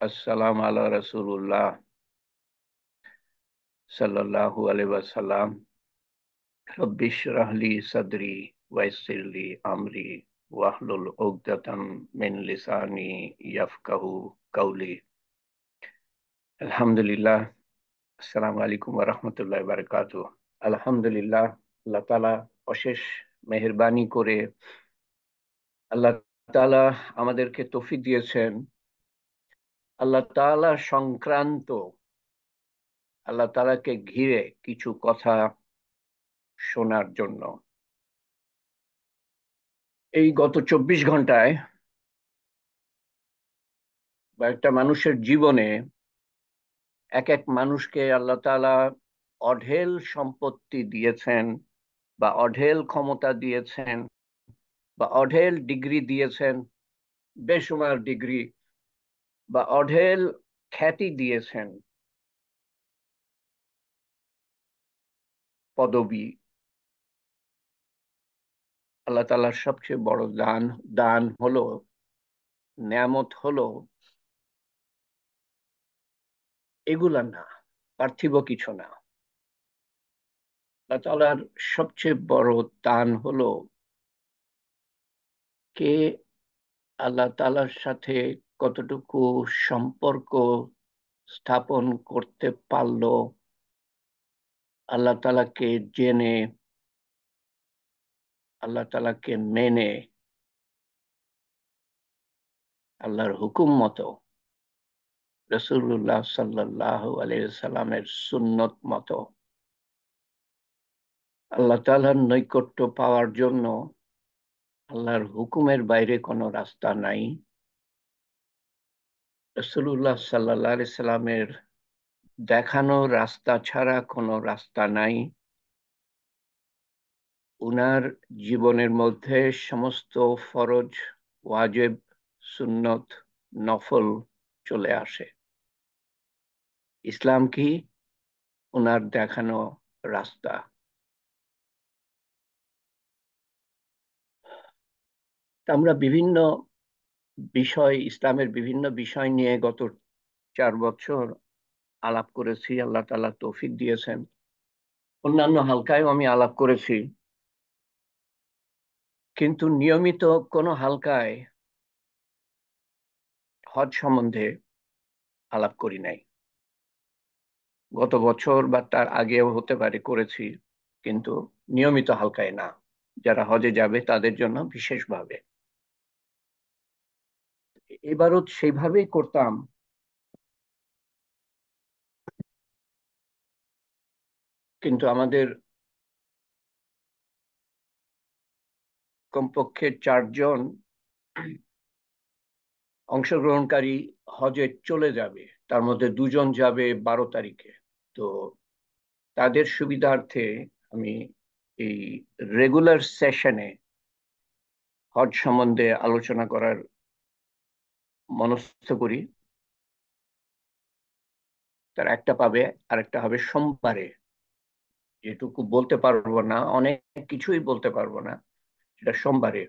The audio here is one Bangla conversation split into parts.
আসসালাম আলা রাসূলুল্লাহ সাল্লাল্লাহু আলাইহি ওয়াসাল্লাম। রব্বি ইশরাহ লি সাদরি ওয়াইসির লি আমরি ওয়াহলুল উকদাতাম মিন লিসানি ইয়াফকাহু কাওলি। আলহামদুলিল্লাহ। আসসালামু আলাইকুম ওয়া রাহমাতুল্লাহি ওয়া বারাকাতুহু। আলহামদুলিল্লাহ, আল্লাহ তাআলা অশেষ মেহেরবানি করে আল্লাহ তাআলা আমাদেরকে তৌফিক দিয়েছেন আল্লাহ তাআলা সংক্রান্ত, আল্লাহ তাআলাকে ঘিরে কিছু কথা শোনার জন্য। এই গত 24 ঘন্টায় বা একটা মানুষের জীবনে এক এক মানুষকে আল্লাহ তাআলা অঢেল সম্পত্তি দিয়েছেন, বা অঢেল ক্ষমতা দিয়েছেন, বা অঢেল ডিগ্রি দিয়েছেন, বেশুমার ডিগ্রি, বা অঢেল খ্যাতি দিয়েছেন, পদবি। আল্লাহ তাআলার সবচেয়ে বড় দান দান হলো, নেয়ামত হলো এগুলা না, পার্থিব কিছু না। আল্লাহ তাআলার সবচেয়ে বড় দান হলো কে আল্লাহ তাআলার সাথে কতটুকু সম্পর্ক স্থাপন করতে পারলো, আল্লাহ তাআলাকে জেনে, আল্লাহ তাআলাকে মেনে, আল্লাহর হুকুম মতো, রাসূলুল্লাহ সাল্লাল্লাহু আলাইহি সাল্লামের সুন্নত মতো আল্লাহ তাআলার নৈকট্য পাওয়ার জন্য আল্লাহর হুকুমের বাইরে কোনো রাস্তা নাই। রাসূলুল্লাহ সাল্লাল্লাহু আলাইহি সাল্লামের দেখানো রাস্তা ছাড়া কোনো রাস্তা নাই। উনার জীবনের মধ্যে সমস্ত ফরজ, ওয়াজিব, সুন্নত, নফল চলে আসে। ইসলাম কি? উনার দেখানো রাস্তা। তা আমরা বিভিন্ন বিষয়, ইসলামের বিভিন্ন বিষয় নিয়ে গত 4 বছর আলাপ করেছি। আল্লাহ তাআলা তৌফিক দিয়েছেন, অন্যান্য হালকায়ও আমি আলাপ করেছি, কিন্তু নিয়মিত কোনো হালকায় হজ সম্বন্ধে আলাপ করি নাই। গত বছর বা তার আগেও হতে পারে করেছি, কিন্তু নিয়মিত হালকায় না। যারা হজে যাবে তাদের জন্য বিশেষভাবে। এবারও সেইভাবেই করতাম, কিন্তু আমাদের কমপক্ষে 4 জন অংশগ্রহণকারী হজে চলে যাবে, তার মধ্যে 2 জন যাবে 12 তারিখে। তো তাদের সুবিধার্থে আমি এই রেগুলার সেশনে হজ সম্বন্ধে আলোচনা করার মনস্থ করি। তার একটা পাবে, আরেকটা হবে সোমবারে। যেটুকু বলতে পারবো না, অনেক কিছুই বলতে পারবো না, সেটা সোমবারে।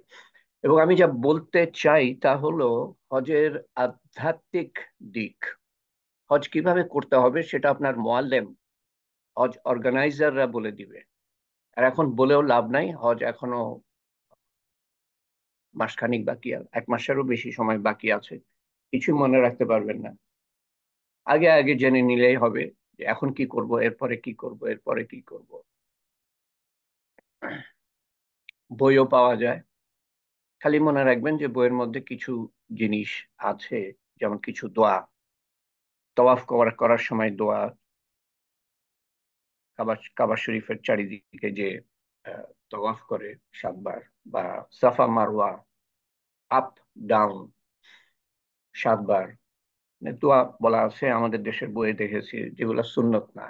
এবং আমি যা বলতে চাই তা হলো হজের আধ্যাত্মিক দিক। হজ কিভাবে করতে হবে সেটা আপনার মুআল্লিম, হজ অর্গানাইজাররা বলে দিবে। আর এখন বলেও লাভ নাই, হজ এখনো মাসখানিক বাকি, 1 মাসেরও বেশি সময় বাকি আছে। কিছু মনে রাখতে পারবেন না, আগে আগে জেনে নিলেই হবে যে এখন কি করব, এরপরে কি করব, এরপরে কি করব। বইও পাওয়া যায়। খালি মনে রাখবেন যে বইয়ের মধ্যে কিছু জিনিস আছে, যেমন কিছু দোয়া, তওয়াফ করার সময় দোয়া, কাবা শরীফের চারিদিকে যে তওয়াফ করে 7 বার, বা সাফা মারওয়া আপ ডাউন 7 বার, দোয়া বলা আছে আমাদের দেশের বইয়ে, দেখেছি যেগুলো সুন্নত না।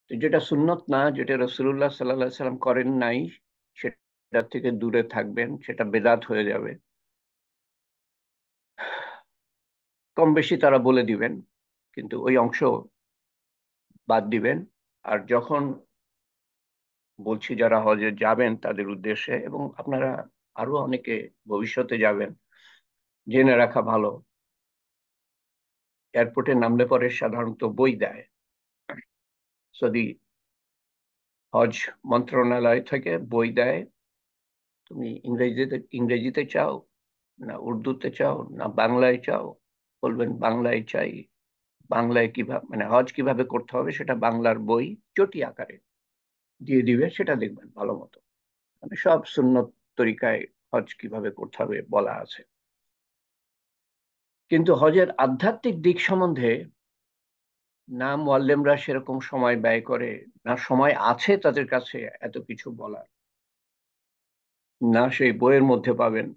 তো যেটা সুন্নত না, যেটা রাসূলুল্লাহ সাল্লাল্লাহু আলাইহি সাল্লাম করেন নাই, সেটা থেকে দূরে থাকবেন, সেটা বেদাত হয়ে যাবে। কম বেশি তারা বলে দিবেন, কিন্তু ওই অংশ বাদ দিবেন। আর যখন বলছি যারা হজে যাবেন তাদের উদ্দেশ্যে, এবং আপনারা আরো অনেকে ভবিষ্যতে যাবেন, জেনে রাখা ভালো এয়ারপোর্টে নামলে পরে সাধারণত বই দেয়। যদি হজ মন্ত্রণালয় থেকে বই দেয়, তুমি ইংরেজিতে চাও, না উর্দুতে চাও, না বাংলায় চাও, বলবেন বাংলায় চাই। বাংলায় কিভাবে, মানে হজ কিভাবে করতে হবে সেটা বাংলার বই চটি আকারে দিয়ে দিবে, সেটা দেখবেন ভালো মতো। মানে সব সুন্নত তরিকায় হজ কিভাবে করতে হবে বলা আছে। কিন্তু হজের আধ্যাত্মিক দিক সম্বন্ধে না মুআল্লিমরা সেরকম সময় ব্যয় করে, না সময় আছে তাদের কাছে এত কিছু বলার, না সেই বইয়ের মধ্যে পাবেন।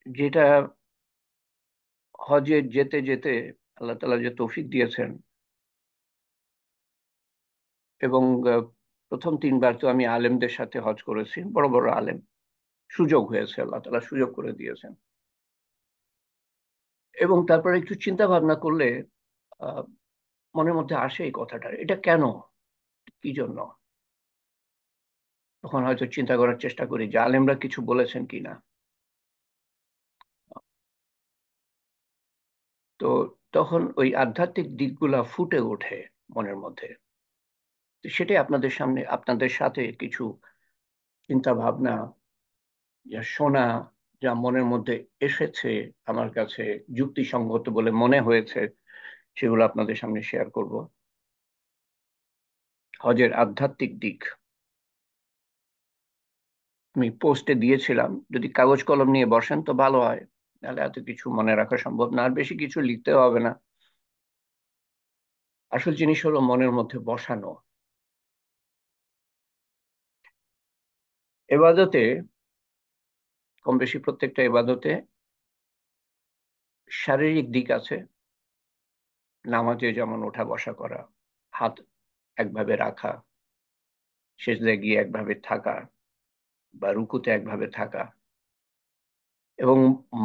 যেটা হজে যেতে যেতে আল্লাহ তাআলা যে তৌফিক দিয়েছেন, এবং প্রথম 3 বার তো আমি আলেমদের সাথে হজ করেছি, বড় বড় আলেম, সুযোগ হয়েছে, আল্লাহ তাআলা সুযোগ করে দিয়েছেন। এবং তারপরে একটু চিন্তা ভাবনা করলে আহ, মনের মধ্যে আসে এই কথাটা, এটা কেন, কি জন্য। তখন হয়তো চিন্তা করার চেষ্টা করি যে আলেমরা কিছু বলেছেন কিনা। তো তখন ওই আধ্যাত্মিক দিকগুলা ফুটে ওঠে মনের মধ্যে। তো সেটাই আপনাদের সামনে, আপনাদের সাথে কিছু চিন্তা ভাবনা, যা শোনা, যা মনের মধ্যে এসেছে আমার কাছে যুক্তিসঙ্গত বলে মনে হয়েছে, সেগুলো আপনাদের সামনে শেয়ার করব। হজের আধ্যাত্মিক দিক আমি পোস্টে দিয়েছিলাম, যদি কাগজ কলম নিয়ে বসেন তো ভালো হয়, নাহলে এত কিছু মনে রাখা সম্ভব না, আর বেশি কিছু লিখতে হবে না। আসল জিনিস হলো মনের মধ্যে বসানো। এবাদতে, কম বেশি প্রত্যেকটা এবাদতে শারীরিক দিক আছে। নামাজে যেমন ওঠা বসা করা, হাত একভাবে রাখা, সেজদায় গিয়ে একভাবে থাকা, বা রুকুতে একভাবে থাকা, এবং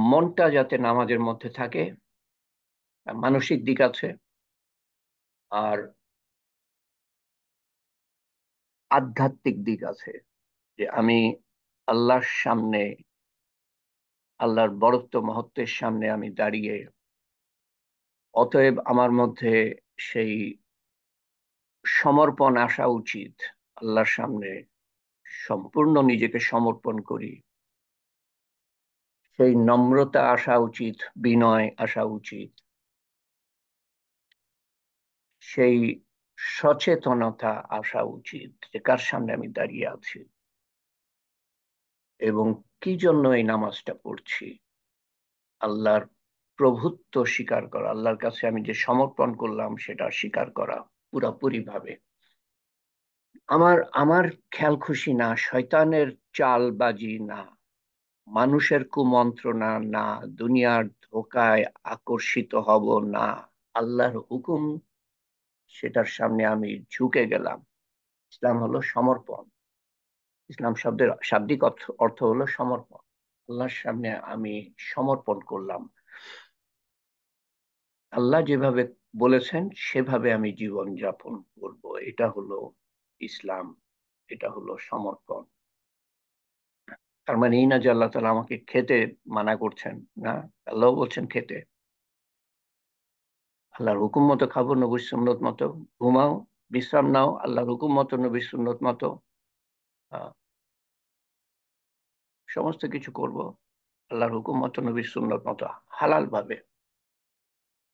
মনটা যাতে নামাজের মধ্যে থাকে। মানসিক দিক আছে। আর আধ্যাত্মিক দিক আছে, যে আমি আল্লাহর সামনে, আল্লাহর বড়ত্ব মহত্বের সামনে আমি দাঁড়িয়ে, অতএব আমার মধ্যে সেই সমর্পণ আসা উচিত। আল্লাহর সামনে সম্পূর্ণ নিজেকে সমর্পণ করি, সেই নম্রতা আসা উচিত, বিনয় আসা উচিত, সেই সচেতনতা আসা উচিত যে কার সামনে আমি দাঁড়িয়ে আছি, এবং কি জন্য এই নামাজটা পড়ছি। আল্লাহর প্রভুত্ব স্বীকার করা, আল্লাহর কাছে আমি যে সমর্পণ করলাম সেটা স্বীকার করা পুরাপুরি ভাবে। আমার আমার খেয়াল খুশি না, শয়তানের চালবাজি না, মানুষের কুমন্ত্রণা না, দুনিয়ার ধোকায় আকর্ষিত হব না, আল্লাহর হুকুম, সেটার সামনে আমি ঝুঁকে গেলাম। ইসলাম হলো সমর্পণ। ইসলাম শব্দের শাব্দিক অর্থ অর্থ হলো সমর্পণ। আল্লাহর সামনে আমি সমর্পণ করলাম। আল্লাহ যেভাবে বলেছেন সেভাবে আমি জীবন যাপন করব, এটা হলো ইসলাম, এটা হলো সমর্পণ। তার মানে এই না যে আল্লাহ তাআলা আমাকে খেতে মানা করছেন, না, আল্লাহ বলছেন খেতে। আল্লাহর হুকুম মতো খাবো, নবীর সুন্নত মতো ঘুমাও, বিশ্রাম নাও, আল্লাহর হুকুম মতো, নবীর সুন্নত মতো আহ, সমস্ত কিছু করব, আল্লাহর হুকুম মতো, নবীর সুন্নত মতো, হালাল ভাবে,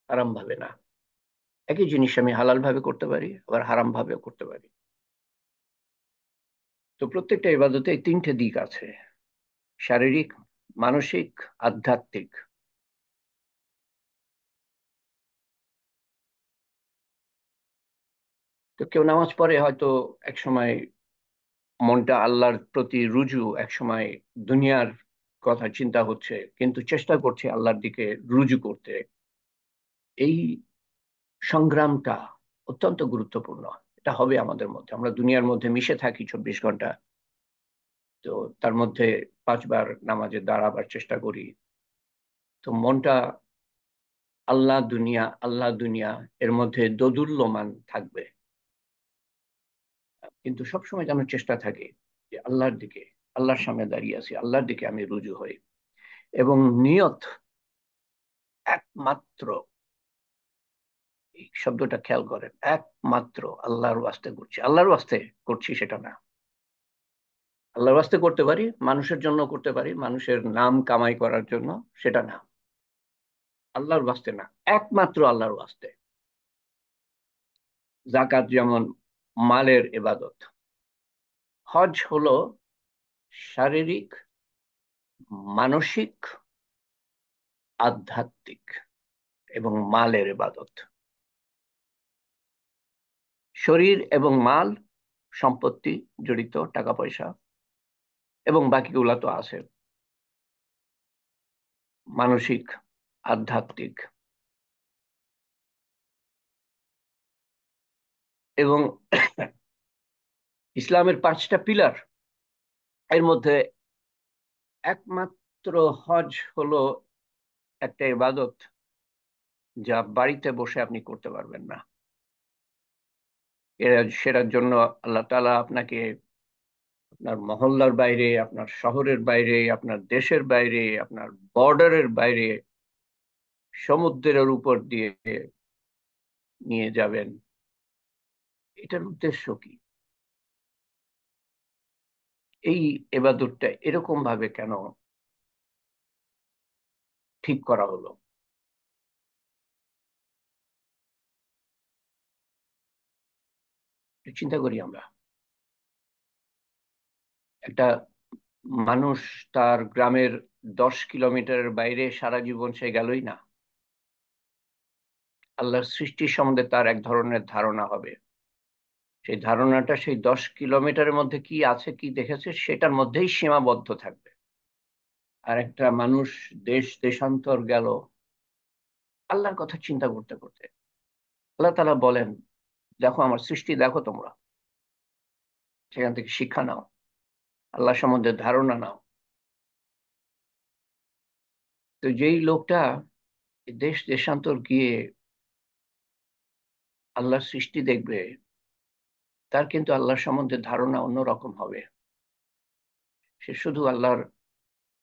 হারাম ভাবে না। একই জিনিস আমি হালাল ভাবে করতে পারি, আবার হারাম ভাবেও করতে পারি। তো প্রত্যেকটা ইবাদতে এই 3টে দিক আছে: শারীরিক, মানসিক, আধ্যাত্মিক। তো কেউ নামাজ পড়ে হয়তো এক সময় মনটা আল্লাহর প্রতি রুজু, এক সময় দুনিয়ার কথা চিন্তা হচ্ছে, কিন্তু চেষ্টা করছে আল্লাহর দিকে রুজু করতে। এই সংগ্রামটা অত্যন্ত গুরুত্বপূর্ণ। এটা হবে আমাদের মধ্যে, আমরা দুনিয়ার মধ্যে মিশে থাকি 24 ঘন্টা। তো তার মধ্যে 5 বার নামাজে দাঁড়াবার চেষ্টা করি। তো মনটা আল্লাহ দুনিয়া, আল্লাহ দুনিয়া, এর মধ্যে দোদুল্যমান থাকবে। কিন্তু সবসময় যেন চেষ্টা থাকে যে আল্লাহর দিকে, আল্লাহর সামনে দাঁড়িয়ে আছি, আল্লাহর দিকে আমি রুজু হই। এবং নিয়ত, একমাত্র, এই শব্দটা খেয়াল করেন, একমাত্র আল্লাহর ওয়াস্তে করছি। আল্লাহর ওয়াস্তে করছি সেটা না। আল্লাহর ওয়াস্তে করতে পারি, মানুষের জন্য করতে পারি, মানুষের নাম কামাই করার জন্য, সেটা না। আল্লাহর ওয়াস্তে না, একমাত্র আল্লাহর ওয়াস্তে। জাকাত যেমন মালের ইবাদত, হজ হলো শারীরিক, মানসিক, আধ্যাত্মিক এবং মালের ইবাদত। শরীর এবং মাল, সম্পত্তি জড়িত, টাকা পয়সা, এবং বাকিগুলা তো আছে, মানসিক, আধ্যাত্মিক। এবং ইসলামের 5টা পিলার, এর মধ্যে একমাত্র হজ হলো একটা ইবাদত যা বাড়িতে বসে আপনি করতে পারবেন না। সেটার জন্য আল্লাহ তাআলা আপনাকে আপনার মহল্লার বাইরে, আপনার শহরের বাইরে, আপনার দেশের বাইরে, আপনার বর্ডারের বাইরে, সমুদ্রের উপর দিয়ে নিয়ে যাবেন। এটার উদ্দেশ্য কি? এই এবাদতটা এরকম ভাবে কেন ঠিক করা হলো? একটু চিন্তা করি আমরা। একটা মানুষ তার গ্রামের 10 কিলোমিটারের বাইরে সারা জীবন সে গেলই না, আল্লাহর সৃষ্টির সম্বন্ধে তার এক ধরনের ধারণা হবে। সেই ধারণাটা সেই 10 কিলোমিটারের মধ্যে কি আছে, কি দেখেছে, সেটার মধ্যেই সীমাবদ্ধ থাকবে। আর একটা মানুষ দেশ দেশান্তর গেল আল্লাহর কথা চিন্তা করতে করতে। আল্লাহ তাআলা বলেন, দেখো আমার সৃষ্টি, দেখো তোমরা, সেখান থেকে শিক্ষা নাও, আল্লাহ সম্বন্ধে ধারণা নাও। তো যেই লোকটা দেশ দেশান্তর গিয়ে আল্লাহর সৃষ্টি দেখবে, তার কিন্তু আল্লাহ সম্বন্ধে ধারণা অন্যরকম হবে। সে শুধু আল্লাহর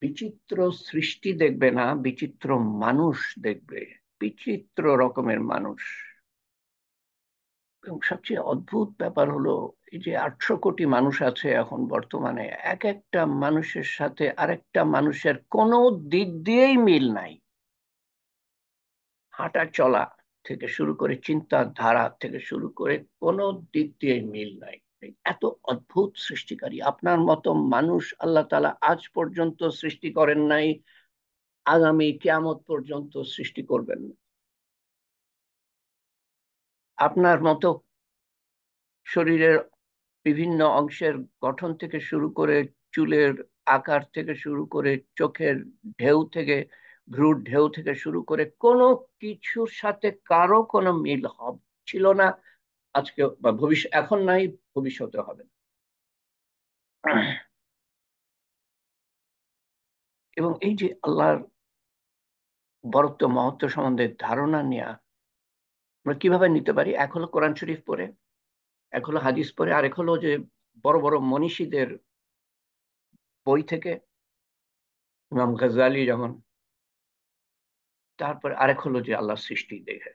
বিচিত্র সৃষ্টি দেখবে না, বিচিত্র মানুষ দেখবে, বিচিত্র রকমের মানুষ। এবং সবচেয়ে অদ্ভুত ব্যাপার হলো, এই যে 800 কোটি মানুষ আছে এখন বর্তমানে, এক একটা মানুষের সাথে আরেকটা মানুষের কোনো দিক দিয়েই মিল নাই। হাঁটা চলা থেকে শুরু করে, চিন্তার ধারা থেকে শুরু করে, কোনো দিক দিয়ে মিল নাই। এত অদ্ভুত সৃষ্টিকারী, আপনার মতো মানুষ আল্লাহ তাআলা আজ পর্যন্ত সৃষ্টি করেন নাই, আগামী কিয়ামত পর্যন্ত সৃষ্টি করবেন না। আপনার মতো শরীরের বিভিন্ন অংশের গঠন থেকে শুরু করে, চুলের আকার থেকে শুরু করে, চোখের ঢেউ থেকে, ভ্রুর ঢেউ থেকে শুরু করে, কোনো কিছুর সাথে কারো কোনো মিল ছিল না, আজকে বা ভবিষ্যৎ, এখন নাই, ভবিষ্যতে হবে না। এবং এই যে আল্লাহর বরত্ব মহত্ব সম্বন্ধে ধারণা নেওয়া, আমরা কিভাবে নিতে পারি? এক হলো কোরআন শরীফ পড়ে, এক হলো হাদিস পড়ে, আরেক হলো যে বড় বড় মনীষীদের বই থেকে, ইমাম গাজ্জালী যেমন। তারপর আরেক হলো যে আল্লাহর সৃষ্টি দেখে।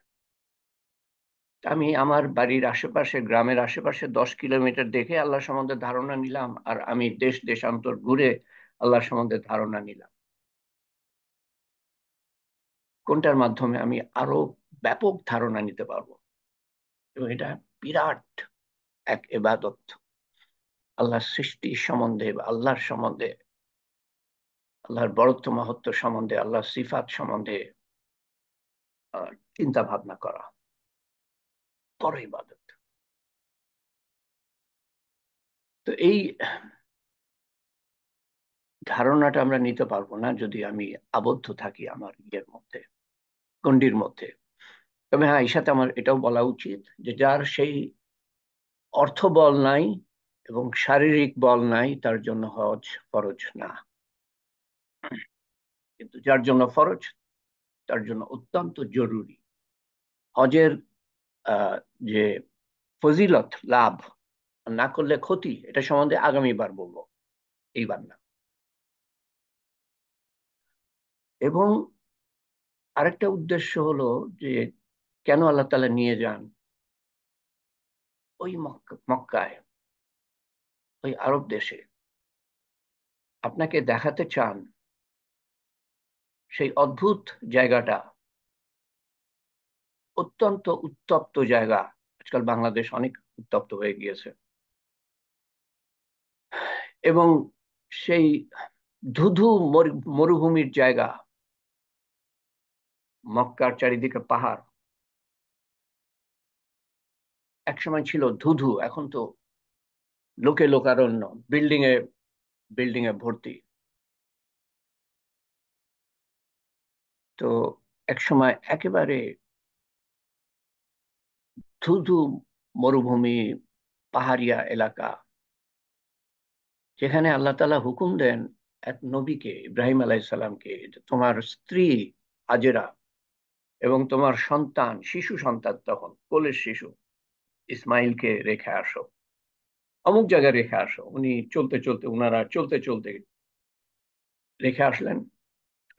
আমি আমার বাড়ির আশেপাশে, গ্রামের আশেপাশে 10 কিলোমিটার দেখে আল্লাহ সম্বন্ধে ধারণা নিলাম, আর আমি দেশ দেশান্তর ঘুরে আল্লাহ সম্বন্ধে ধারণা নিলাম। কোনটার মাধ্যমে আমি আরো ব্যাপক ধারণা নিতে পারবো? এবং এটা বিরাট এক ইবাদত, আল্লাহর সৃষ্টি সম্বন্ধে বা আল্লাহর সম্বন্ধে, আল্লাহর বরত্ব মহত্ব সম্বন্ধে, আল্লাহর সিফাত সম্বন্ধে চিন্তা ভাবনা করা বড় ইবাদত। তো এই ধারণাটা আমরা নিতে পারবো না যদি আমি আবদ্ধ থাকি আমার ইয়ের মধ্যে, গণ্ডির মধ্যে। তবে হ্যাঁ, এই সাথে আমার এটাও বলা উচিত যে যার সেই অর্থ বল নাই এবং শারীরিক বল নাই, তার জন্য হজ ফরজ না। কিন্তু যার জন্য ফরজ, তার জন্য অত্যন্ত জরুরি। হজের আহ, যে ফজিলত, লাভ, না করলে ক্ষতি, এটা সম্বন্ধে আগামীবার বলবো, এইবার না। এবং আরেকটা উদ্দেশ্য হলো যে কেন আল্লাহ তাআলা নিয়ে যান ওই মক্কায়, ওই আরব দেশে, আপনাকে দেখাতে চান সেই অদ্ভুত জায়গাটা, অত্যন্ত উত্তপ্ত জায়গা। আজকাল বাংলাদেশ অনেক উত্তপ্ত হয়ে গিয়েছে, এবং সেই ধুধু মরুভূমির জায়গা, মক্কার চারিদিকে পাহাড়, একসময় ছিল ধুধু, এখন তো লোকে লোকারণ্য, বিল্ডিং এ বিল্ডিং এ ভর্তি। তো একসময় একেবারে ধুধু মরুভূমি, পাহাড়িয়া এলাকা, যেখানে আল্লাহ তাআলা হুকুম দেন এক নবীকে, ইব্রাহিম আলাইহিস সালামকে, যে তোমার স্ত্রী হাজেরা এবং তোমার সন্তান, শিশু সন্তান, তখন কোলের শিশু ইসমাইলকে রেখে আসো, অমুক জায়গায় রেখে আসো। উনি চলতে চলতে, উনারা চলতে চলতে রেখে আসলেন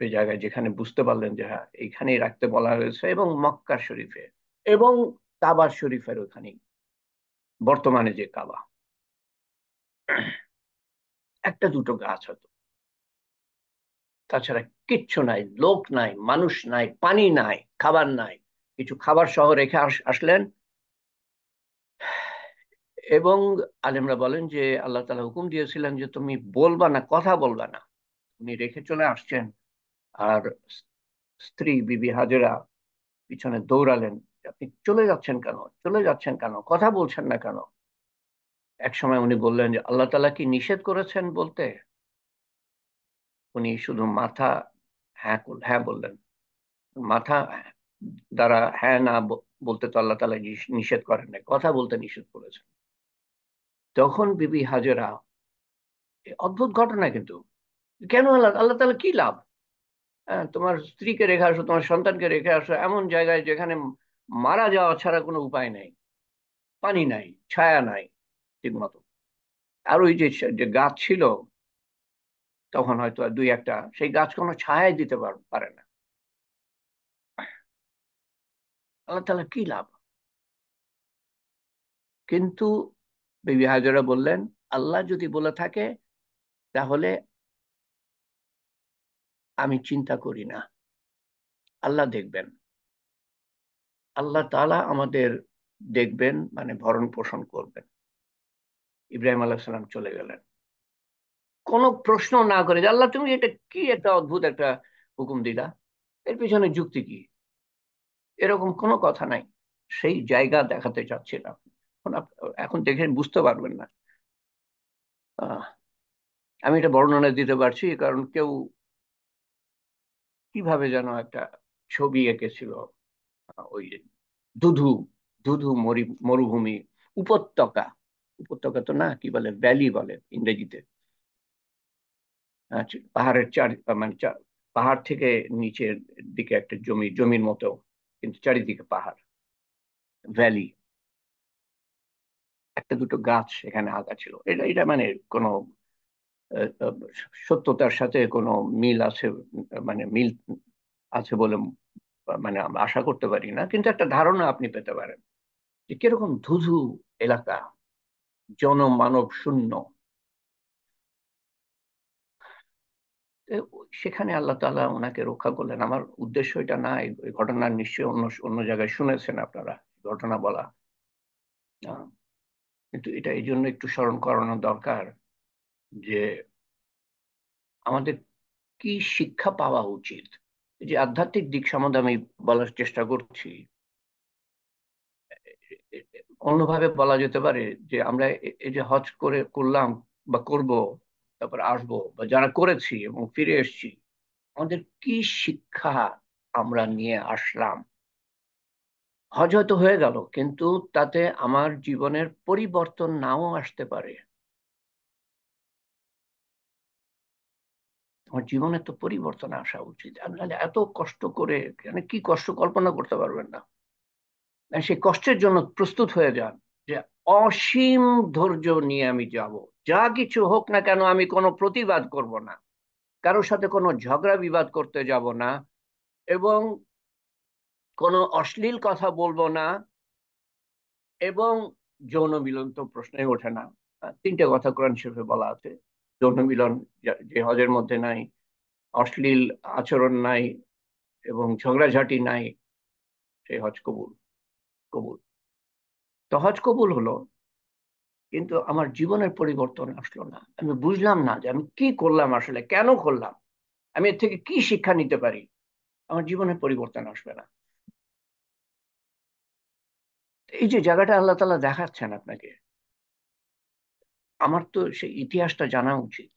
ওই জায়গায়, যেখানে বুঝতে পারলেন যে হ্যাঁ এইখানেই রাখতে বলা হয়েছে, এবং মক্কা শরীফে এবং কাবা শরীফের ওখানে, বর্তমানে যে কাবা, একটা দুটো গাছ হতো, তাছাড়া কিচ্ছু নাই, লোক নাই, মানুষ নাই, পানি নাই, খাবার নাই। কিছু খাবার সহ রেখে আসলেন। এবং আলেমরা বলেন যে আল্লাহ তাআলা হুকুম দিয়েছিলেন যে তুমি বলবা না, কথা বলবা না। উনি রেখে চলে আসছেন, আর স্ত্রী বিবি হাজেরা পিছনে দৌড়ালেন, আপনি চলে যাচ্ছেন কেন, চলে যাচ্ছেন কেন, কথা বলছেন না কেন? এক সময় উনি বললেন যে আল্লাহ তাআলা কি নিষেধ করেছেন বলতে? উনি শুধু মাথা হ্যাঁ হ্যাঁ বললেন। মাথা দ্বারা হ্যাঁ না বলতে তো আল্লাহ তাআলা নিষেধ করেন না, কথা বলতে নিষেধ করেছেন। তখন বিবি হাজেরা, অদ্ভুত ঘটনা কিন্তু, কেন আল্লাহ আল্লাহ তাআলা কি লাভ? হ্যাঁ, তোমার স্ত্রীকে রেখে আসো, তোমার সন্তানকে রেখে আসো এমন জায়গায় যেখানে মারা যাওয়া ছাড়া কোনো উপায় নেই, পানি নাই, ছায়া নাই ঠিক মতো। আর ওই যে যে গাছ ছিল তখন, হয়তো দুই একটা, সেই গাছ কোনো ছায়াই দিতে পারে না। আল্লাহ তাআলা কি লাভ? কিন্তু বিবি হাজেরা বললেন, আল্লাহ যদি বলে থাকে তাহলে আমি চিন্তা করি না, আল্লাহ দেখবেন, আল্লাহ তাআলা আমাদের দেখবেন, মানে ভরণ পোষণ করবেন। ইব্রাহিম আলাইহিস সালাম চলে গেলেন, কোনো প্রশ্ন না করে, যে আল্লাহ তুমি এটা কি একটা অদ্ভুত একটা হুকুম দিলা, এর পিছনে যুক্তি কি? এরকম কোনো কথা নাই। সেই জায়গা দেখাতে চাচ্ছিলাম। এখন এখন দেখে বুঝতে পারবেন না। আহ, আমি এটা বর্ণনা দিতে পারছি কারণ কেউ কিভাবে যেন একটা ছবি এঁকেছিল, ওই ধুধু ধুধু মরুভূমি, উপত্যকা, উপত্যকা তো না, কি বলে, ভ্যালি বলে ইংরেজিতে। পাহাড়ের মানে পাহাড় থেকে নিচের দিকে একটা জমির মতো, কিন্তু চারিদিকে পাহাড়, ভ্যালি, একটা দুটো গাছ এখানে আঁকা ছিল। এটা এটা মানে কোনো আহ, আহ, সত্যতার সাথে কোনো মিল আছে, মানে মিল আছে বলে মানে আমরা আশা করতে পারি না, কিন্তু একটা ধারণা আপনি পেতে পারেন যে কিরকম ধুধু এলাকা, জনমানব শূন্য। তো সেখানে আল্লাহ তাআলা ওনাকে রক্ষা করলেন। আমার উদ্দেশ্য এটা না, এই ঘটনা নিশ্চয়ই অন্য অন্য জায়গায় শুনেছেন আপনারা ঘটনা বলা। আহ, কিন্তু এটা এই জন্য একটু স্মরণ করানো দরকার যে আমাদের কি শিক্ষা পাওয়া উচিত। এই যে আধ্যাত্মিক দিক সম্বন্ধে আমি বলার চেষ্টা করছি, অন্যভাবে বলা যেতে পারে যে আমরা এই যে হজ করলাম বা করব, তারপর আসবো, বা যারা করেছি এবং ফিরে এসেছি, আমাদের কি শিক্ষা আমরা নিয়ে আসলাম। হজ হয়তো হয়ে গেল, কিন্তু তাতে আমার জীবনের পরিবর্তন নাও আসতে পারে। আমার জীবনে তো পরিবর্তন আসা উচিত, আর নাহলে এত কষ্ট করে, মানে কি কষ্ট কল্পনা করতে পারবেন না। সেই কষ্টের জন্য প্রস্তুত হয়ে যান, যে অসীম ধৈর্য নিয়ে আমি যাব, যা কিছু হোক না কেন আমি কোনো প্রতিবাদ করব না, কারোর সাথে কোনো ঝগড়া বিবাদ করতে যাব না, এবং কোনো অশ্লীল কথা বলবো না, এবং যৌন মিলন তো প্রশ্নই ওঠে না। তিনটে কথা কোরআন শরীফে বলা আছে। যৌন মিলন যে হজের মধ্যে নাই, অশ্লীল আচরণ নাই, এবং ঝগড়াঝাটি নাই, সেই হজ কবুল। কবুল। তো হজ কবুল হলো, কিন্তু আমার জীবনের পরিবর্তন আসলো না। আমি বুঝলাম না যে আমি কি করলাম, আসলে কেন করলাম, আমি এর থেকে কি শিক্ষা নিতে পারি। আমার জীবনের পরিবর্তন আসবে না। এই যে জায়গাটা আল্লাহ তাআলা দেখাচ্ছেন আপনাকে, আমার তো সেই ইতিহাসটা জানা উচিত।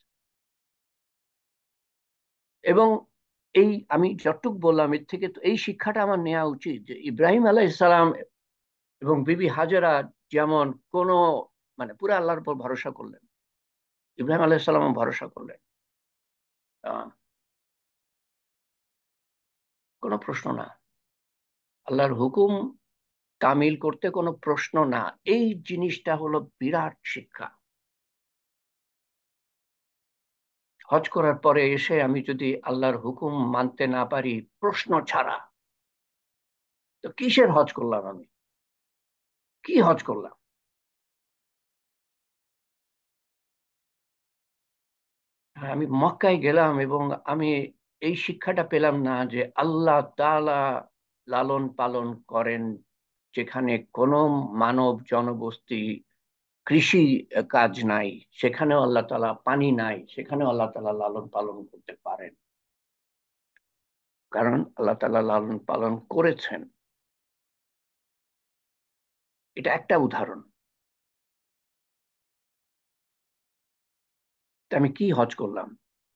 এবং এই আমি যতটুক বললাম, এর থেকে তো এই শিক্ষাটা আমার নেওয়া উচিত যে ইব্রাহিম আলাইহিস সালাম এবং বিবি হাজেরা যেমন কোনো, মানে পুরো আল্লাহর উপর ভরসা করলেন, ইব্রাহিম আলাইহিস সালাম ভরসা করলেন। আহ, কোনো প্রশ্ন না, আল্লাহর হুকুম তামিল করতে কোনো প্রশ্ন না। এই জিনিসটা হলো বিরাট শিক্ষা। হজ করার পরে এসে আমি যদি আল্লাহর হুকুম মানতে না পারি প্রশ্ন ছাড়া, তো কিসের হজ করলাম আমি? কি হজ করলাম? আমি মক্কায় গেলাম এবং আমি এই শিক্ষাটা পেলাম না যে আল্লাহ তাআলা লালন পালন করেন যেখানে কোনো মানব জনবসতি, কৃষি কাজ নাই, সেখানেও আল্লাহ তাআলা, পানি নাই সেখানেও আল্লাহ তাআলা লালন পালন করতে পারেন। কারণ আল্লাহ তাআলা লালন পালন করেছেন। এটা একটা উদাহরণ। তা আমি কি হজ করলাম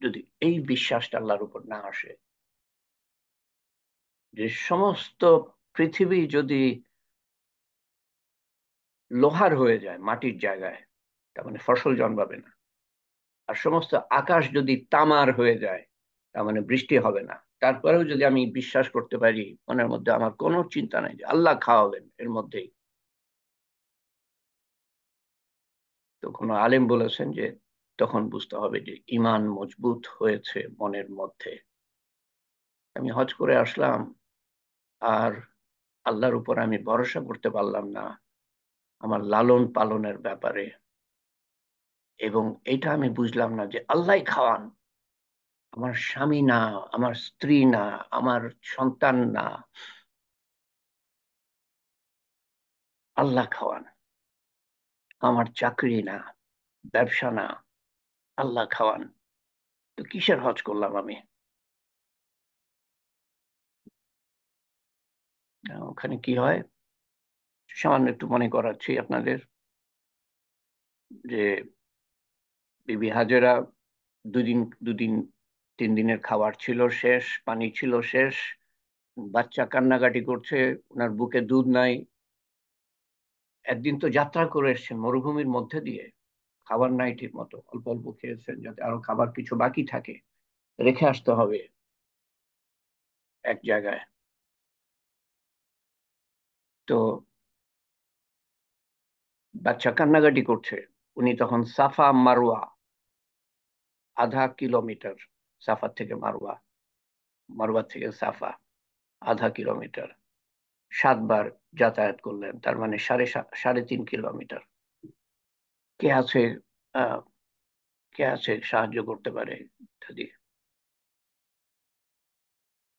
যদি এই বিশ্বাসটা আল্লাহর উপর না আসে, যে সমস্ত পৃথিবী যদি লোহার হয়ে যায় মাটির জায়গায়, তার মানে ফসল জন্মাবে না। আর সমস্ত আকাশ যদি তামার হয়ে যায়, তার মানে বৃষ্টি হবে না। তারপরেও যদি আমি বিশ্বাস করতে পারি, মনের মধ্যে আমার কোনো চিন্তা নাই যে আল্লাহ খাওয়াবেন এর মধ্যেই, তো কোনো আলেম বলেছেন যে তখন বুঝতে হবে যে ঈমান মজবুত হয়েছে মনের মধ্যে। আমি হজ করে আসলাম, আর আল্লাহর উপর আমি ভরসা করতে পারলাম না আমার লালন পালনের ব্যাপারে। এবং এটা আমি বুঝলাম না যে আল্লাহই খাওয়ান, আমার স্বামী না, আমার স্ত্রী না, আমার সন্তান না, আল্লাহ খাওয়ান। আমার চাকরি না, ব্যবসা না, আল্লাহ খাওয়ান। তো কিসের হজ করলাম আমি? ওখানে কি হয়, সামান্য একটু মনে করাচ্ছি আপনাদের। যে বিবি হাজেরা দুদিন দুদিন 3 দিনের খাবার ছিল শেষ, পানি ছিল শেষ, বাচ্চা কান্নাকাটি করছে, ওনার বুকে দুধ নাই। একদিন তো যাত্রা করে এসেছেন মরুভূমির মধ্যে দিয়ে, খাবার নাই ঠিক মতো, অল্প অল্প খেয়েছেন যাতে আরো খাবার কিছু বাকি থাকে, রেখে আসতে হবে এক জায়গায়। তো বাচ্চা কান্নাকাটি করছে, উনি তখন সাফা মারওয়া, আধা কিলোমিটার, সাফা থেকে মারওয়া, মারওয়া থেকে সাফা, আধা কিলোমিটার, 7 বার যাতায়াত করলেন, তার মানে 3.5 কিলোমিটার। কে আছে আহ কে আছে সাহায্য করতে পারে ইত্যাদি।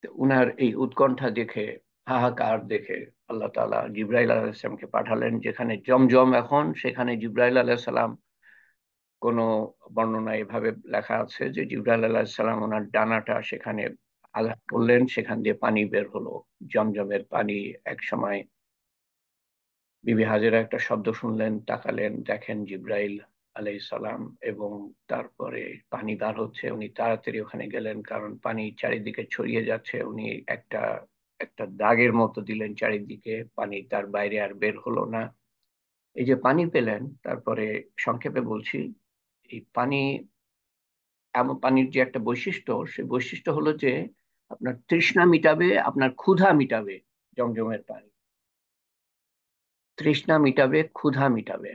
তো উনার এই উৎকণ্ঠা দেখে, হাহাকার দেখে, আল্লাহ তাআলা জিব্রাইল আলাইহিস সালামকে পাঠালেন। যেখানে জমজম এখন, সেখানে জিব্রাইল আলাইহিস সালাম, কোন বর্ণনায় এভাবে লেখা আছে যে জিব্রাইল আলাইহিস সালাম ওনার ডানাটা সেখানে আঘাত করলেন, সেখান দিয়ে পানি বের হলো, জমজমের পানি। এক সময় বিবি হাজেরা একটা শব্দ শুনলেন, তাকালেন, দেখেন জিব্রাইল আলাইহিস সালাম, এবং তারপরে পানি বার হচ্ছে। উনি তাড়াতাড়ি ওখানে গেলেন, কারণ পানি চারিদিকে ছড়িয়ে যাচ্ছে। উনি একটা একটা দাগের মতো দিলেন চারিদিকে, পানি তার বাইরে আর বের হলো না। এই যে পানি পেলেন, তারপরে সংক্ষেপে বলছি, এই পানি, এমন পানির যে একটা বৈশিষ্ট্য, সেই বৈশিষ্ট্য হলো যে আপনার তৃষ্ণা মিটাবে, আপনার ক্ষুধা মিটাবে। জমজমের পানি তৃষ্ণা মিটাবে, ক্ষুধা মিটাবে।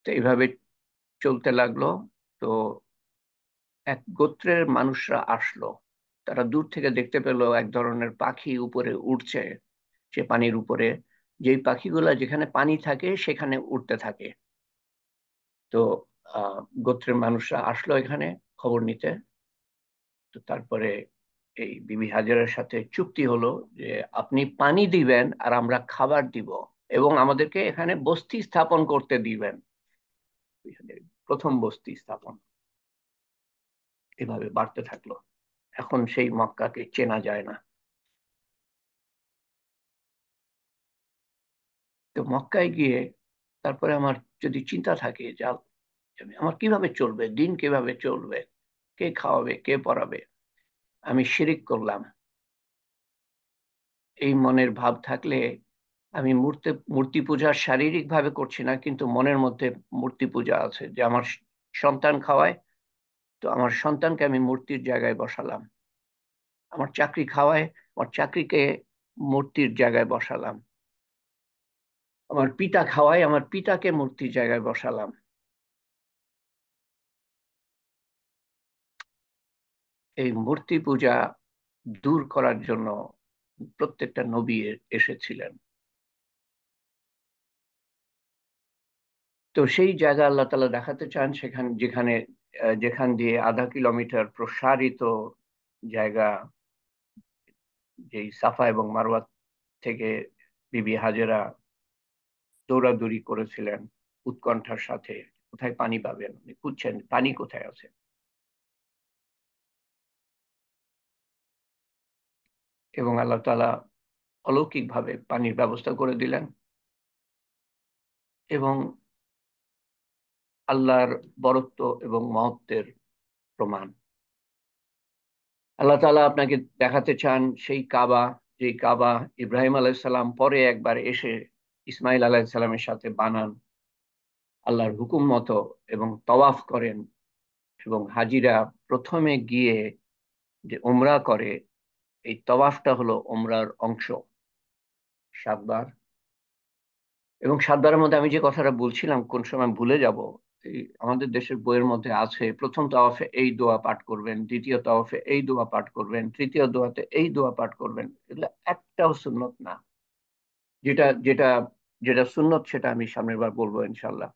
তো এইভাবে চলতে লাগলো। তো এক গোত্রের মানুষরা আসলো, তারা দূর থেকে দেখতে পেলো এক ধরনের পাখি উপরে উঠছে, সে পানির উপরে। যেই পাখিগুলা যেখানে পানি থাকে সেখানে উঠতে থাকে। তো গোত্রের মানুষরা আসলো এখানে খবর নিতে। তো তারপরে এই বিবি হাজেরার সাথে চুক্তি হলো যে আপনি পানি দিবেন আর আমরা খাবার দিব, এবং আমাদেরকে এখানে বস্তি স্থাপন করতে দিবেন। এখানে প্রথম বস্তি স্থাপন এভাবে বাড়তে থাকলো। এখন সেই মক্কাকে চেনা যায় না। তো মক্কায় গিয়ে তারপরে আমার যদি চিন্তা থাকে যে আমার কিভাবে চলবে, দিন কিভাবে চলবে, কে খাওয়াবে, কে পড়াবে, আমি শিরিক করলাম, এই মনের ভাব থাকলে আমি মূর্তি পূজা শারীরিক ভাবে করছি না, কিন্তু মনের মধ্যে মূর্তি পূজা আছে। যে আমার সন্তান খাওয়ায়, তো আমার সন্তানকে আমি মূর্তির জায়গায় বসালাম। আমার চাকরি খাওয়ায়, আমার চাকরিকে মূর্তির জায়গায় বসালাম। আমার পিতা খাওয়ায়, আমার পিতাকে মূর্তির জায়গায় বসালাম। এই মূর্তি পূজা দূর করার জন্য প্রত্যেকটা নবী এসেছিলেন। তো সেই জায়গা আল্লাহ তাআলা দেখাতে চান, যেখান দিয়ে 0.5 কিলোমিটার প্রসারিত জায়গা, যেই সাফা এবং মারওয়া থেকে বিবি হাজেরা দৌড়াদৌড়ি করেছিলেন উৎকণ্ঠার সাথে, কোথায় পানি পাবেন, উনি খুঁজছেন পানি কোথায় আছে। এবং আল্লাহ তাআলা অলৌকিক ভাবে পানির ব্যবস্থা করে দিলেন, এবং আল্লাহর বরত্ব এবং মহত্বের প্রমাণ। আল্লাহ তাআলা আপনাকে দেখাতে চান সেই কাবা, যে কাবা ইব্রাহিম আলাইহিস সালাম পরে একবার এসে ইসমাইল আলাইহিস সালামের সাথে বানান আল্লাহর হুকুম মতো, এবং তওয়াফ করেন। এবং হাজিরা প্রথমে গিয়ে যে উমরা করে, এই তওয়াফটা হলো উমরার অংশ, 7 বার। এবং 7 বারের মধ্যে আমি যে কথাটা বলছিলাম কোন সময় ভুলে যাব, এই আমাদের দেশের বইয়ের মধ্যে আছে প্রথম তাওয়াফে এই দোয়া পাঠ করবেন, দ্বিতীয় তাওয়াফে এই দোয়া পাঠ করবেন, তৃতীয় দোয়াতে এই দোয়া পাঠ করবেন। এগুলো একটাও সুন্নত না। যেটা যেটা যেটা সুন্নত সেটা আমি সামনের বার বলবো ইনশাল্লাহ।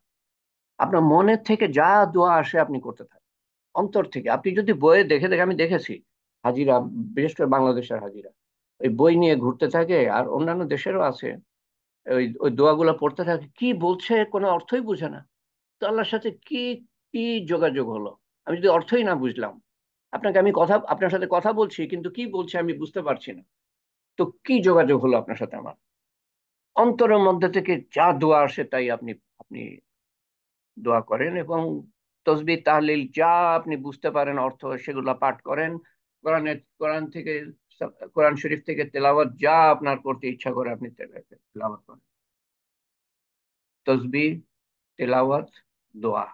আপনার মনের থেকে যা দোয়া আসে আপনি করতে থাকেন, অন্তর থেকে। আপনি যদি বইয়ে দেখে দেখে, আমি দেখেছি হাজিরা, বিশেষ করে বাংলাদেশের হাজিরা ওই বই নিয়ে ঘুরতে থাকে, আর অন্যান্য দেশেরও আছে, ওই ওই দোয়াগুলো পড়তে থাকে, কি বলছে কোনো অর্থই বুঝে না। তো আল্লাহর সাথে কি কি যোগাযোগ হলো? আমি যদি অর্থই না বুঝলাম, আপনার সাথে কথা বলছি কিন্তু কি বলছে আমি বুঝতে পারছি না, তো কি যোগাযোগ হলো আপনার সাথে আমার? অন্তরের মধ্যে থেকে যা দোয়া আসে তাই আপনি আপনি দোয়া করেন, এবং তসবিহ তাহলিল যা আপনি বুঝতে পারেন অর্থ সেগুলো পাঠ করেন। কোরআন থেকে, কোরআন শরীফ থেকে তেলাওয়াত যা আপনার করতে ইচ্ছা করে আপনি তেলাওয়াত করেন। তসবিহ, তেলাওয়াত, দোয়া,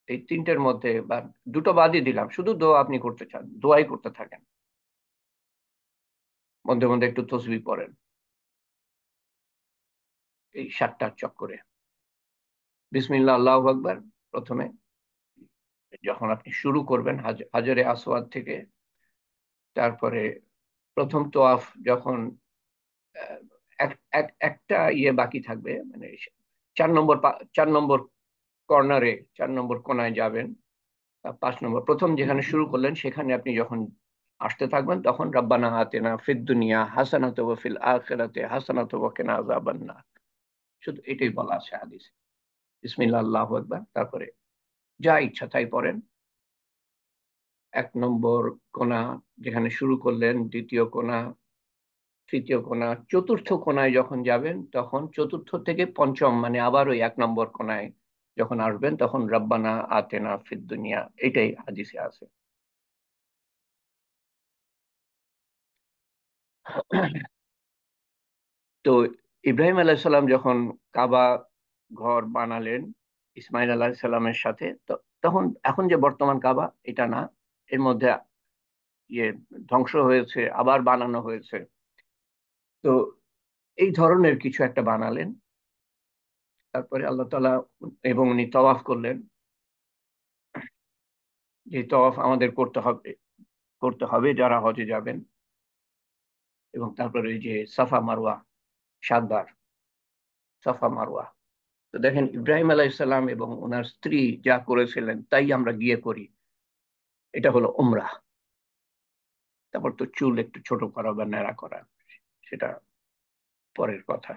এই তিনটের মধ্যে বা দুটো বাদই দিলাম, শুধু দোয়া আপনি করতে চান, দোয়াই করতে থাকেন। মধ্যে মধ্যে একটু তসবিহ পড়েন এই 7টার চক্করে। বিসমিল্লাহ, আল্লাহু আকবার। প্রথমে যখন আপনি শুরু করবেন হাজরে আসওয়াদ থেকে, তারপরে প্রথম তোয়াফ যখন আহ, একটা ইয়ে বাকি থাকবে, মানে 4 নম্বর কর্নারে, 4 নম্বর কোনায় যাবেন। 5 নম্বর প্রথম যেখানে শুরু করলেন সেখানে আপনি যখন আসতে থাকবেন, তখন রাব্বানা আতিনা ফিদ দুনিয়া হাসানাত ওয়া ফিল আখিরাতি হাসানাত ওয়া কিনা আযাবান নার, শুধু এটাই বলা আছে হাদিসে। বিসমিল্লাহ, আল্লাহু আকবার, তারপরে যা ইচ্ছা তাই পড়েন। 1 নম্বর কোনা যেখানে শুরু করলেন, দ্বিতীয় কোনা, তৃতীয় কোনা, চতুর্থ কোনায় যখন যাবেন, তখন চতুর্থ থেকে পঞ্চম, মানে আবার ওই 1 নম্বর কোনায় যখন আসবেন, তখন রব্বানা আতেনা ফিদ দুনিয়া, এটাই হাদিসে আছে। তো ইব্রাহিম আলাইহিস সালাম যখন কাবা ঘর বানালেন ইসমাইল আলাইহিস সালামের সাথে, তখন এখন যে বর্তমান কাবা এটা না, এর মধ্যে ইয়ে ধ্বংস হয়েছে, আবার বানানো হয়েছে। তো এই ধরনের কিছু একটা বানালেন। তারপরে আল্লাহ তাআলা, এবং উনি তওয়াফ করলেন, যে তওয়াফ আমাদের করতে হবে। করতে হবে যারা হজে যাবেন। এবং তারপরে ওই যে সাফা মারওয়া, 7 বার সাফা মারওয়া। তো দেখেন ইব্রাহিম আলাইহিস সালাম এবং ওনার স্ত্রী যা করেছিলেন তাই আমরা গিয়ে করি। এটা হলো উমরাহ। তারপর তো চুল একটু ছোট করা বা ন্যাড়া করা, সেটা পরের কথা।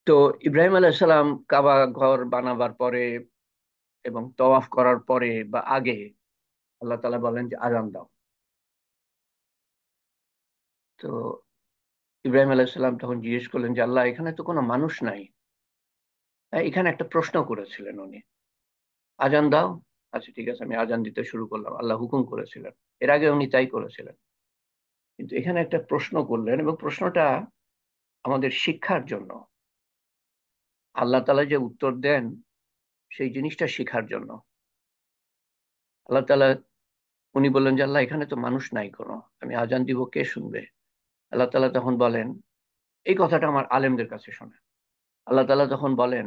তো ইব্রাহিম আলাইহিস সালাম কাবা ঘর বানাবার পরে এবং তওয়াফ করার পরে বা আগে আল্লাহ তাআলা বলেন যে আযান দাও। তো ইব্রাহিম আলাইহিস সালাম তখন জিজ্ঞেস করলেন যে আল্লাহ, এখানে তো কোনো মানুষ নাই। এখানে একটা প্রশ্ন করেছিলেন উনি, আজান দাও। আচ্ছা ঠিক আছে, আমি আজান দিতে শুরু করলাম, আল্লাহ হুকুম করেছিলেন। এর আগে উনি তাই করেছিলেন। কিন্তু এখানে একটা প্রশ্ন করলেন, এবং প্রশ্নটা আমাদের শিক্ষার জন্য। আল্লাহ তাআলা যে উত্তর দেন সেই জিনিসটা শিখার জন্য। আল্লাহ তাআলা, উনি বললেন যে আল্লাহ, এখানে তো মানুষ নাই কোনো, আমি আজান দিব, কে শুনবে? আল্লাহ তাআলা তখন বলেন, এই কথাটা আমার আলেমদের কাছে শোনা। আল্লাহ তাআলা তখন বলেন,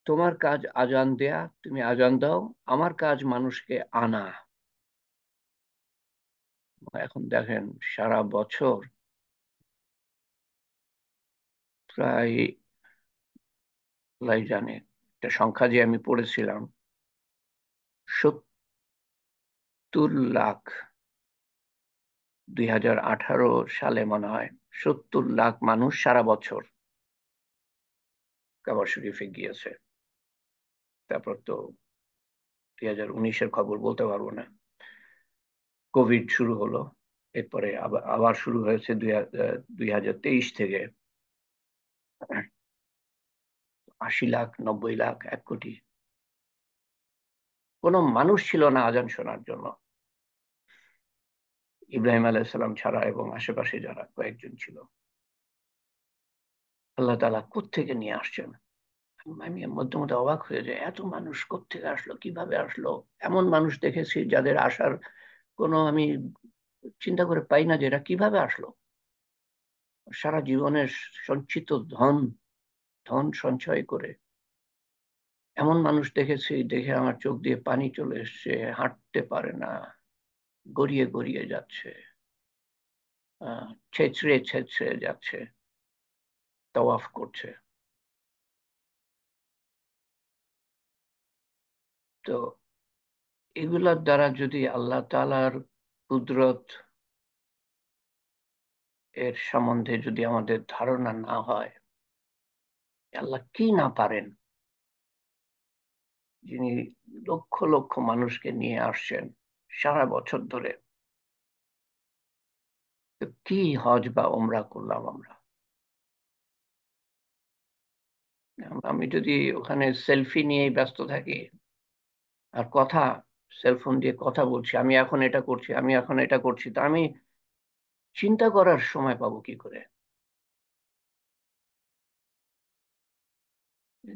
তোমার কাজ আজান দেয়া, তুমি আজান দাও, আমার কাজ মানুষকে আনা। এখন দেখেন, সারা বছর প্রায়, আল্লাহ জানে, একটা সংখ্যা যে আমি পড়েছিলাম, 70 লাখ, 2018 সালে মনে হয় 70 লাখ মানুষ সারা বছর কাবা শরীফে গিয়েছে। তারপর তো 2019-এর খবর বলতে পারবো না, কোভিড শুরু হলো। এরপরে আবার আবার শুরু হয়েছে 2023 থেকে। 80 লাখ, 90 লাখ, 1 কোটি। কোনো মানুষ ছিল না আজান শোনার জন্য, ইব্রাহিম আলাইহিস সালাম ছাড়া এবং আশেপাশে যারা কয়েকজন ছিল। আল্লাহ তাআলা কোত্থেকে নিয়ে আসছেন? আমি মধ্যে মধ্যে অবাক হয়ে যাই, এত মানুষ কোত্থেকে আসলো, কিভাবে আসলো? এমন মানুষ দেখেছি যাদের আসার কোনো, আমি চিন্তা করে পাই না যে এরা কিভাবে আসলো। সারা জীবনের সঞ্চিত ধন, ধন সঞ্চয় করে এমন মানুষ দেখেছি, দেখে আমার চোখ দিয়ে পানি চলে এসছে। হাঁটতে পারে না, গড়িয়ে গড়িয়ে যাচ্ছে, ছেঁচড়ে ছেঁচড়ে যাচ্ছে, তাওয়াফ করছে। তো এগুলোর দ্বারা যদি আল্লাহ তাআলার কুদরত এর সম্বন্ধে যদি আমাদের ধারণা না হয়, আল্লাহ কি না পারেন, যিনি লক্ষ লক্ষ মানুষকে নিয়ে আসছেন সারা বছর ধরে। তো কি হজ বা ওমরা করলাম আমরা? আমি যদি ওখানে সেলফি নিয়ে ব্যস্ত থাকি আর কথা, সেলফোন দিয়ে কথা বলছি, আমি এখন এটা করছি, আমি এখন এটা করছি, তা আমি চিন্তা করার সময় পাবো কি করে?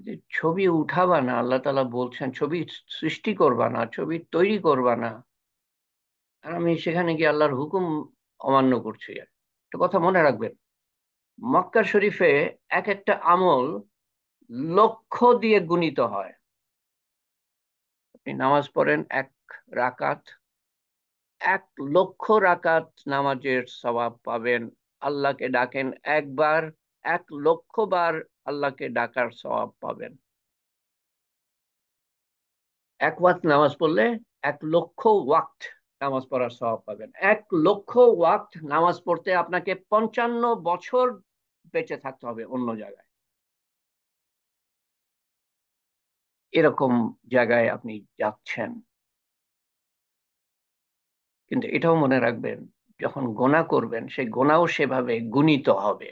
যে ছবি উঠাবা না, আল্লাহ তাআলা বলছেন ছবি সৃষ্টি করবা না, ছবি তৈরি করবা না, আর আমি সেখানে গিয়ে আল্লাহর হুকুম অমান্য করছি। একটা কথা মনে রাখবেন, মক্কা শরীফে এক একটা আমল লক্ষ দিয়ে গুণিত হয়। আপনি নামাজ পড়েন 1 রাকাত, 1 লক্ষ রাকাত নামাজের সওয়াব পাবেন। আল্লাহকে ডাকেন একবার, 1 লক্ষ বার আল্লাহকে ডাকার সওয়াব পাবেন। 1 ওয়াক্ত নামাজ পড়লে 1 লক্ষ ওয়াক্ত নামাজ পড়ার সওয়াব পাবেন। 1 লক্ষ ওয়াক্ত নামাজ পড়তে আপনাকে 55 বছর বেঁচে থাকতে হবে অন্য জায়গায়। এরকম জায়গায় আপনি যাচ্ছেন। কিন্তু এটাও মনে রাখবেন, যখন গোনা করবেন সেই গোনাও সেভাবে গুণিত হবে।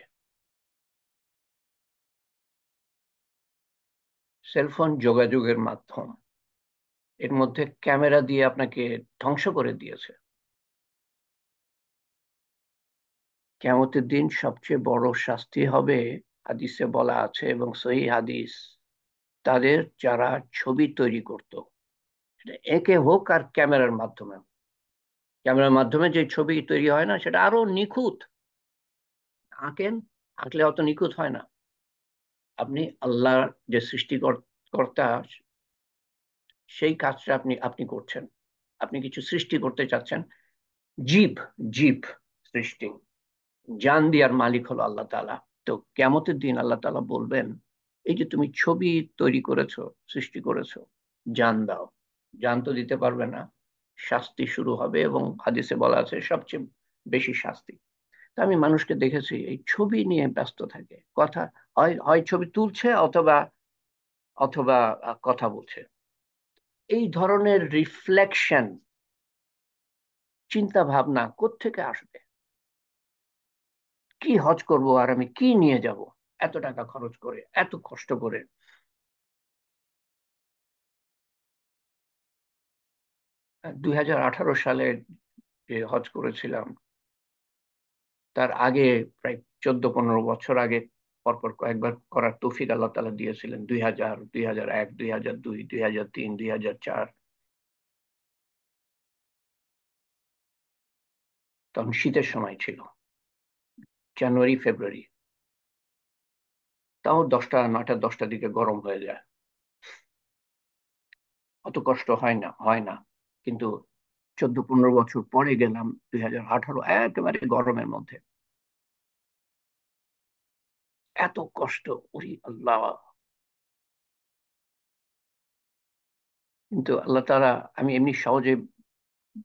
সেলফোন যোগাযোগের মাধ্যম, এর মধ্যে ক্যামেরা দিয়ে আপনাকে ধ্বংস করে দিয়েছে। কিয়ামতের দিন সবচেয়ে বড় শাস্তি হবে, হাদিসে বলা আছে এবং সহিহ হাদিস, তাদের যারা ছবি তৈরি করত, সেটা একে হোক আর ক্যামেরার মাধ্যমে। ক্যামেরার মাধ্যমে যে ছবি তৈরি হয় না, সেটা আরো নিখুঁত। আঁকেন, আঁকলে অত নিখুঁত হয় না। আপনি আল্লাহ যে সৃষ্টিকর্তা, সেই কাজটা আপনি আপনি করছেন। আপনি কিছু সৃষ্টি করতে চাচ্ছেন, জীব, জীব সৃষ্টি, জান দিয়ার মালিক হলো আল্লাহ তাআলা। তো কিয়ামতের দিন আল্লাহ তাআলা বলবেন, এই যে তুমি ছবি তৈরি করেছো, সৃষ্টি করেছো, জান দাও। জান তো দিতে পারবে না, শাস্তি শুরু হবে, এবং হাদিসে বলা আছে সবচেয়ে বেশি শাস্তি। তো আমি মানুষকে দেখেছি এই ছবি নিয়ে ব্যস্ত থাকে, কথা, হয় হয় ছবি তুলছে, অথবা অথবা কথা বলছে। এই ধরনের রিফ্লেকশন, চিন্তা ভাবনা কোত্থেকে আসবে? কি হজ করব আর আমি কি নিয়ে যাব এত টাকা খরচ করে, এত কষ্ট করে? 2018 সালে যে হজ করেছিলাম, তার আগে প্রায় 14-15 বছর আগে পরপর কয়েকবার করার তৌফিক আল্লাহ তাআলা দিয়েছিলেন। 2000, 2001, 2002, 2003, 2004। তখন শীতের সময় ছিল, জানুয়ারি ফেব্রুয়ারি। তাও 9টা 10টার দিকে গরম হয়ে যায়, অত কষ্ট হয় না, হয় না। কিন্তু 14-15 বছর পরে গেলাম, 2018, একেবারে গরমের মধ্যে, এত কষ্ট, ওরে আল্লাহ! কিন্তু আল্লাহ তাআলা, আমি এমনি সহজে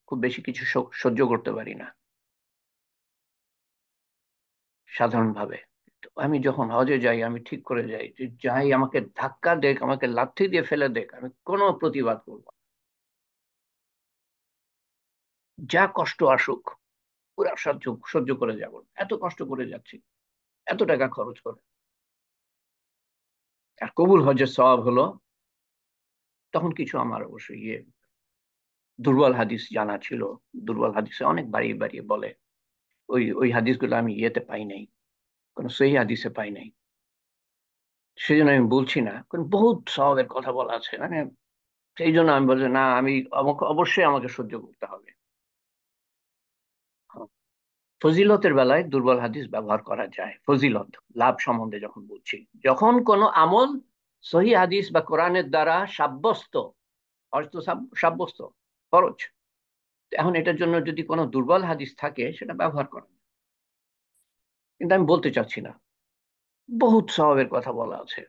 খুব বেশি কিছু সহ্য করতে পারি না সাধারণভাবে। তো আমি যখন হজে যাই, আমি ঠিক করে যাই যে যাই, আমাকে ধাক্কা দেখ, আমাকে লাথি দিয়ে ফেলে দেখ, আমি কোনো প্রতিবাদ করবো না। যা কষ্ট আসুক, পুরা সহ্য সহ্য করে যাব। এত কষ্ট করে যাচ্ছি, এত টাকা খরচ করে। আর কবুল হজের সওয়াব হলো, তখন কিছু আমার অবশ্যই দুর্বল হাদিস জানা ছিল। দুর্বল হাদিসে অনেক বাড়িয়ে বাড়িয়ে বলে, ওই ওই হাদিসগুলো আমি পাই নাই, কোনো সহি হাদিসে পাই নাই। সেই জন্য আমি বলছি না, কারণ বহুত সওয়াবের কথা বলা আছে, মানে সেই জন্য আমি বলছি না, আমি আমাকে অবশ্যই আমাকে সহ্য করতে হবে। ফজিলতের বেলায় দুর্বল হাদিস ব্যবহার করা যায়, ফজিলত, লাভ সম্বন্ধে যখন বলছি, যখন কোনো আমল সহি হাদিস বা কোরআনের দ্বারা সাব্যস্ত, অর্থ সাব্যস্ত, খরচ, এখন এটার জন্য যদি কোনো দুর্বল হাদিস থাকে, সেটা ব্যবহার করা যায়। কিন্তু আমি বলতে চাচ্ছি না, বহুত সওয়াবের কথা বলা আছে।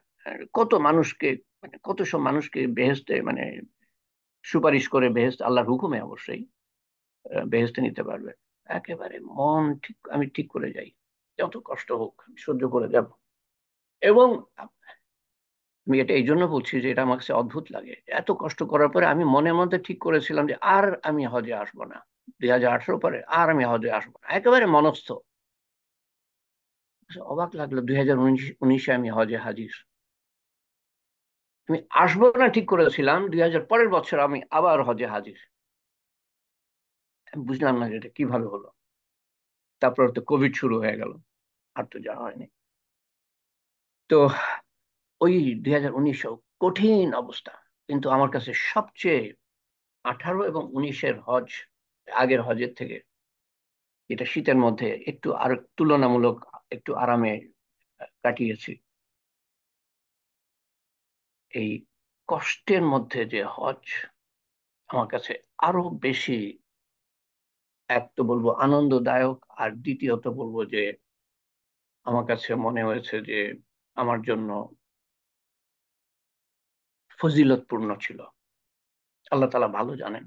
কত মানুষকে, মানে কত সব মানুষকে বেহেশতে, মানে সুপারিশ করে বেহেশত, আল্লাহর হুকুমে অবশ্যই, বেহেশতে নিতে পারবে। একেবারে মন ঠিক, আমি ঠিক করে যাই, যত কষ্ট হোক আমি সহ্য করে যাব। এবং আমি এটা এই জন্য বলছি যে এটা আমার কাছে অদ্ভুত লাগে, এত কষ্ট করার পরে আমি মনের মধ্যে ঠিক করেছিলাম যে আর আমি হজে আসবো না। 2018 পরে আর আমি হজে আসবো না, একেবারে মনস্থ। অবাক লাগলো, 2019-এ আমি হজে হাজির। আমি আসবো না ঠিক করেছিলাম, 2000 পরের বছর আমি আবার হজে হাজির। আমি বুঝলাম না যে এটা কিভাবে হলো। তারপর তো কোভিড শুরু হয়ে গেল, আর তো যাওয়া হয়নি। তো ওই 2019 কঠিন অবস্থা, কিন্তু আমার কাছে সবচেয়ে 18 এবং 19-এর হজ, আগের হজের থেকে, এটা শীতের মধ্যে একটু আর তুলনামূলক একটু আরামে কাটিয়েছি। এই কষ্টের মধ্যে যে হজ, আমার কাছে আরো বেশি, এক তো বলবো আনন্দদায়ক, আর দ্বিতীয়ত বলবো যে আমার কাছে মনে হয়েছে যে আমার জন্য ফজিলতপূর্ণ ছিল। আল্লাহ তাআলা ভালো জানেন।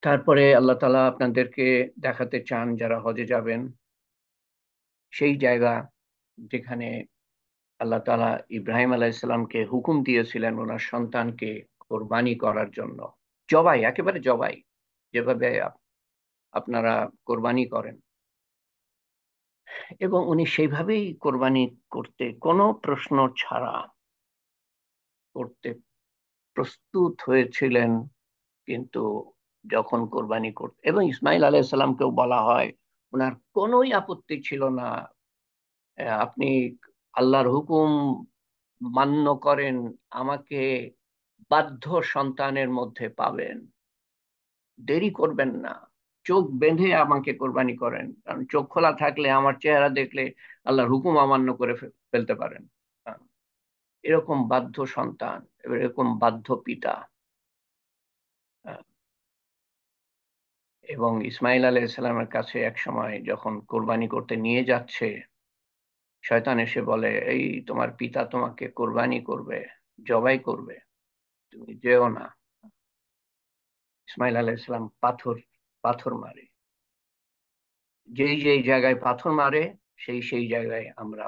তারপরে আল্লাহ তাআলা আপনাদেরকে দেখাতে চান, যারা হজে যাবেন, সেই জায়গা যেখানে আল্লাহ তাআলা ইব্রাহিম আলাইহিসসালামকে হুকুম দিয়েছিলেন ওনার সন্তানকে কোরবানি করার জন্য, জবাই, একেবারে জবাই, যেভাবে আপনারা কোরবানি করেন। এবং উনি সেইভাবেই কোরবানি করতে কোনো প্রশ্ন ছাড়া করতে প্রস্তুত হয়েছিলেন। কিন্তু যখন কোরবানি করতে, এবং ইসমাইল আলাইহিসসালামকেও বলা হয়, ওনার কোনোই আপত্তি ছিল না, আপনি আল্লাহর হুকুম মান্য করেন, আমাকে বাধ্য সন্তানের মধ্যে পাবেন, দেরি করবেন না, চোখ বেঁধে আমাকে কোরবানি করেন, কারণ চোখ খোলা থাকলে আমার চেহারা দেখলে আল্লাহর হুকুম অমান্য করে ফেলতে পারেন। এরকম বাধ্য সন্তান, এরকম বাধ্য পিতা। আহ, এবং ইসমাইল আলাইহিসসালামের কাছে এক সময় যখন কোরবানি করতে নিয়ে যাচ্ছে, শয়তান এসে বলে, এই তোমার পিতা তোমাকে কোরবানি করবে, জবাই করবে, তুমি যেও না। ইসমাইল আলাইহিসসালাম পাথর পাথর মারে। যেই যেই জায়গায় পাথর মারে, সেই সেই জায়গায় আমরা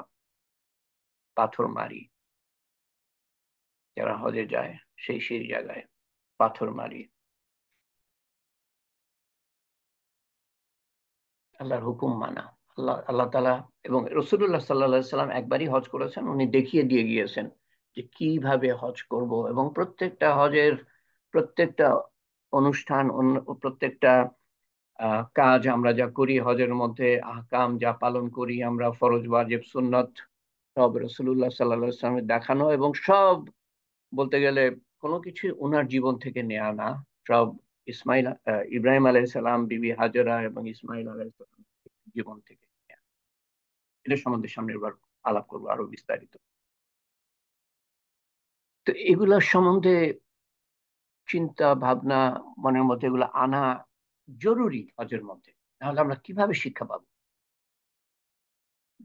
পাথর মারি। যারা হজে যায় সেই সেই জায়গায় পাথর মারি। আল্লাহর হুকুম মানা, আল্লাহ আল্লাহ তালা এবং রসুল্লাহ সাল্লাহ সাল্লাম একবারই হজ করেছেন, উনি দেখিয়ে দিয়ে গিয়েছেন যে কিভাবে হজ করব। এবং প্রত্যেকটা হজের প্রত্যেকটা অনুষ্ঠান, প্রত্যেকটা কাজ আমরা যা করি হজের মধ্যে, আহকাম যা পালন করি আমরা, ফরজ ওয়াজিব সুন্নত, সব রসুল্লাহ সাল্লাহ সাল্লামের দেখানো। এবং সব বলতে গেলে কোনো কিছু ওনার জীবন থেকে নেওয়া না, সব ইব্রাহিম আলাইসালাম, বিবি হাজরা এবং ইসমাইল আলাইসালাম জীবন থেকে নেয়া। এটা সম্বন্ধে সামনের বার আলাপ করবো আরো বিস্তারিত। তো এগুলা সম্বন্ধে চিন্তা ভাবনা মনের মধ্যে এগুলো আনা জরুরি হজের মধ্যে। নাহলে আমরা কিভাবে শিক্ষা পাবো?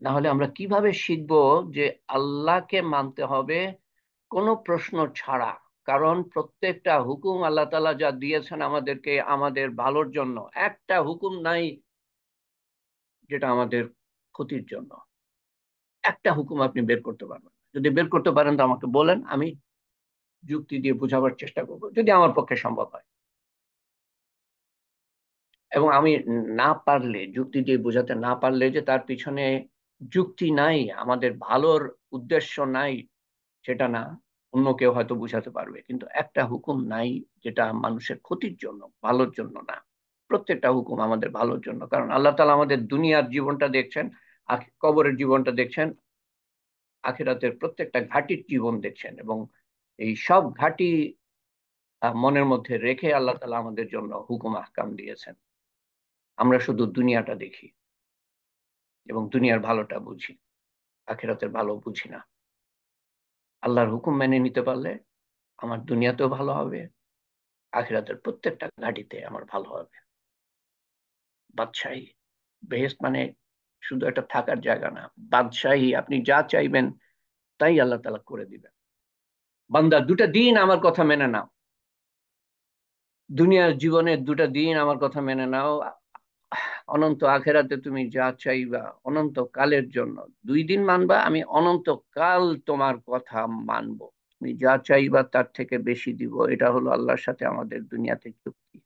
নাহলে আমরা কিভাবে শিখবো যে আল্লাহকে মানতে হবে কোনো প্রশ্ন ছাড়া? কারণ প্রত্যেকটা হুকুম আল্লাহ তাআলা যা দিয়েছেন আমাদেরকে আমাদের ভালোর জন্য, একটা হুকুম নাই যেটা আমাদের ক্ষতির জন্য। একটা হুকুম আপনি বের করতে পারবেন না। যদি বের করতে পারেন তো আমাকে বলেন, আমি যুক্তি দিয়ে বোঝাবার চেষ্টা করব যদি আমার পক্ষে সম্ভব হয়। এবং আমি না পারলে, যুক্তি দিয়ে বোঝাতে না পারলে যে তার পিছনে যুক্তি নাই, আমাদের ভালোর উদ্দেশ্য নাই, সেটা না। অন্য কেউ হয়তো বুঝাতে পারবে, কিন্তু একটা হুকুম নাই যেটা মানুষের ক্ষতির জন্য, ভালোর জন্য না। প্রত্যেকটা হুকুম আমাদের ভালোর জন্য, কারণ আল্লাহ তাআলা আমাদের দুনিয়ার জীবনটা দেখছেন, কবরের জীবনটা দেখছেন, আখিরাতের প্রত্যেকটা ঘাটির জীবন দেখছেন। এবং এই সব ঘাটি মনের মধ্যে রেখে আল্লাহ তাআলা আমাদের জন্য হুকুম আহকাম দিয়েছেন। আমরা শুধু দুনিয়াটা দেখি এবং দুনিয়ার ভালোটা বুঝি, আখিরাতের ভালো বুঝি না। আল্লাহর হুকুম মেনে নিতে পারলে আমার দুনিয়াতেও ভালো হবে, আখিরাতের প্রত্যেকটা ঘাটিতে আমার ভালো হবে। বাদশাহী, বেহেশত মানে শুধু একটা থাকার জায়গা না, বাদশাহী। আপনি যা চাইবেন তাই আল্লাহ তাআলা করে দিবেন। বান্দা, দুটা দিন আমার কথা মেনে নাও, দুনিয়ার জীবনের দুটা দিন আমার কথা মেনে নাও, অনন্ত আখেরাতে তুমি যা চাইবা অনন্ত কালের জন্য। 2 দিন মানবা, আমি অনন্ত কাল তোমার কথা মানবো। তুমি যা চাইবা তার থেকে বেশি দিব। এটা হলো আল্লাহর সাথে আমাদের দুনিয়াতে চুক্তি।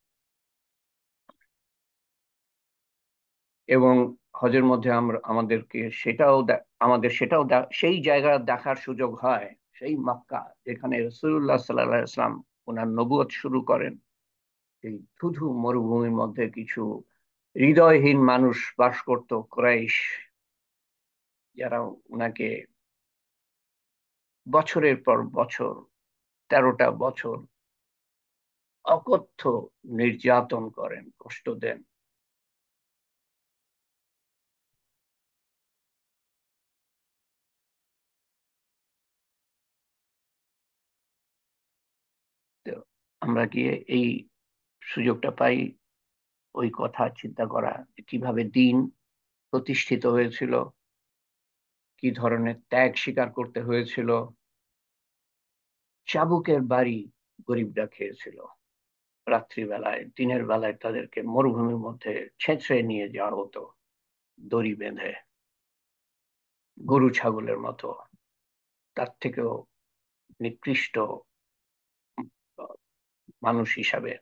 এবং হজের মধ্যে আমরা আমাদের সেটাও সেই জায়গা দেখার সুযোগ হয়, সেই মক্কা যেখানে রাসূলুল্লাহ সাল্লাল্লাহু আলাইহি ওয়াসাল্লাম ওনার নবুয়ত শুরু করেন। এই ধুধু মরুভূমির মধ্যে কিছু হৃদয়হীন মানুষ বাস করত, কুরাইশ, যারা ওনাকে বছরের পর বছর, 13টা বছর অকথ্য নির্যাতন করেন, কষ্ট দেন। তো আমরা গিয়ে এই সুযোগটা পাই ওই কথা চিন্তা করা, যে কিভাবে দিন প্রতিষ্ঠিত হয়েছিল, কি ধরনের ত্যাগ স্বীকার করতে হয়েছিল। চাবুকের বাড়ি গরিবরা খেয়েছিল রাত্রিবেলায়, দিনের বেলায় তাদেরকে মরুভূমির মধ্যে ছেঁচড়ে নিয়ে যাওয়া হতো দড়ি বেঁধে, গরু ছাগলের মতো। তার থেকেও নিকৃষ্ট মানুষ হিসাবে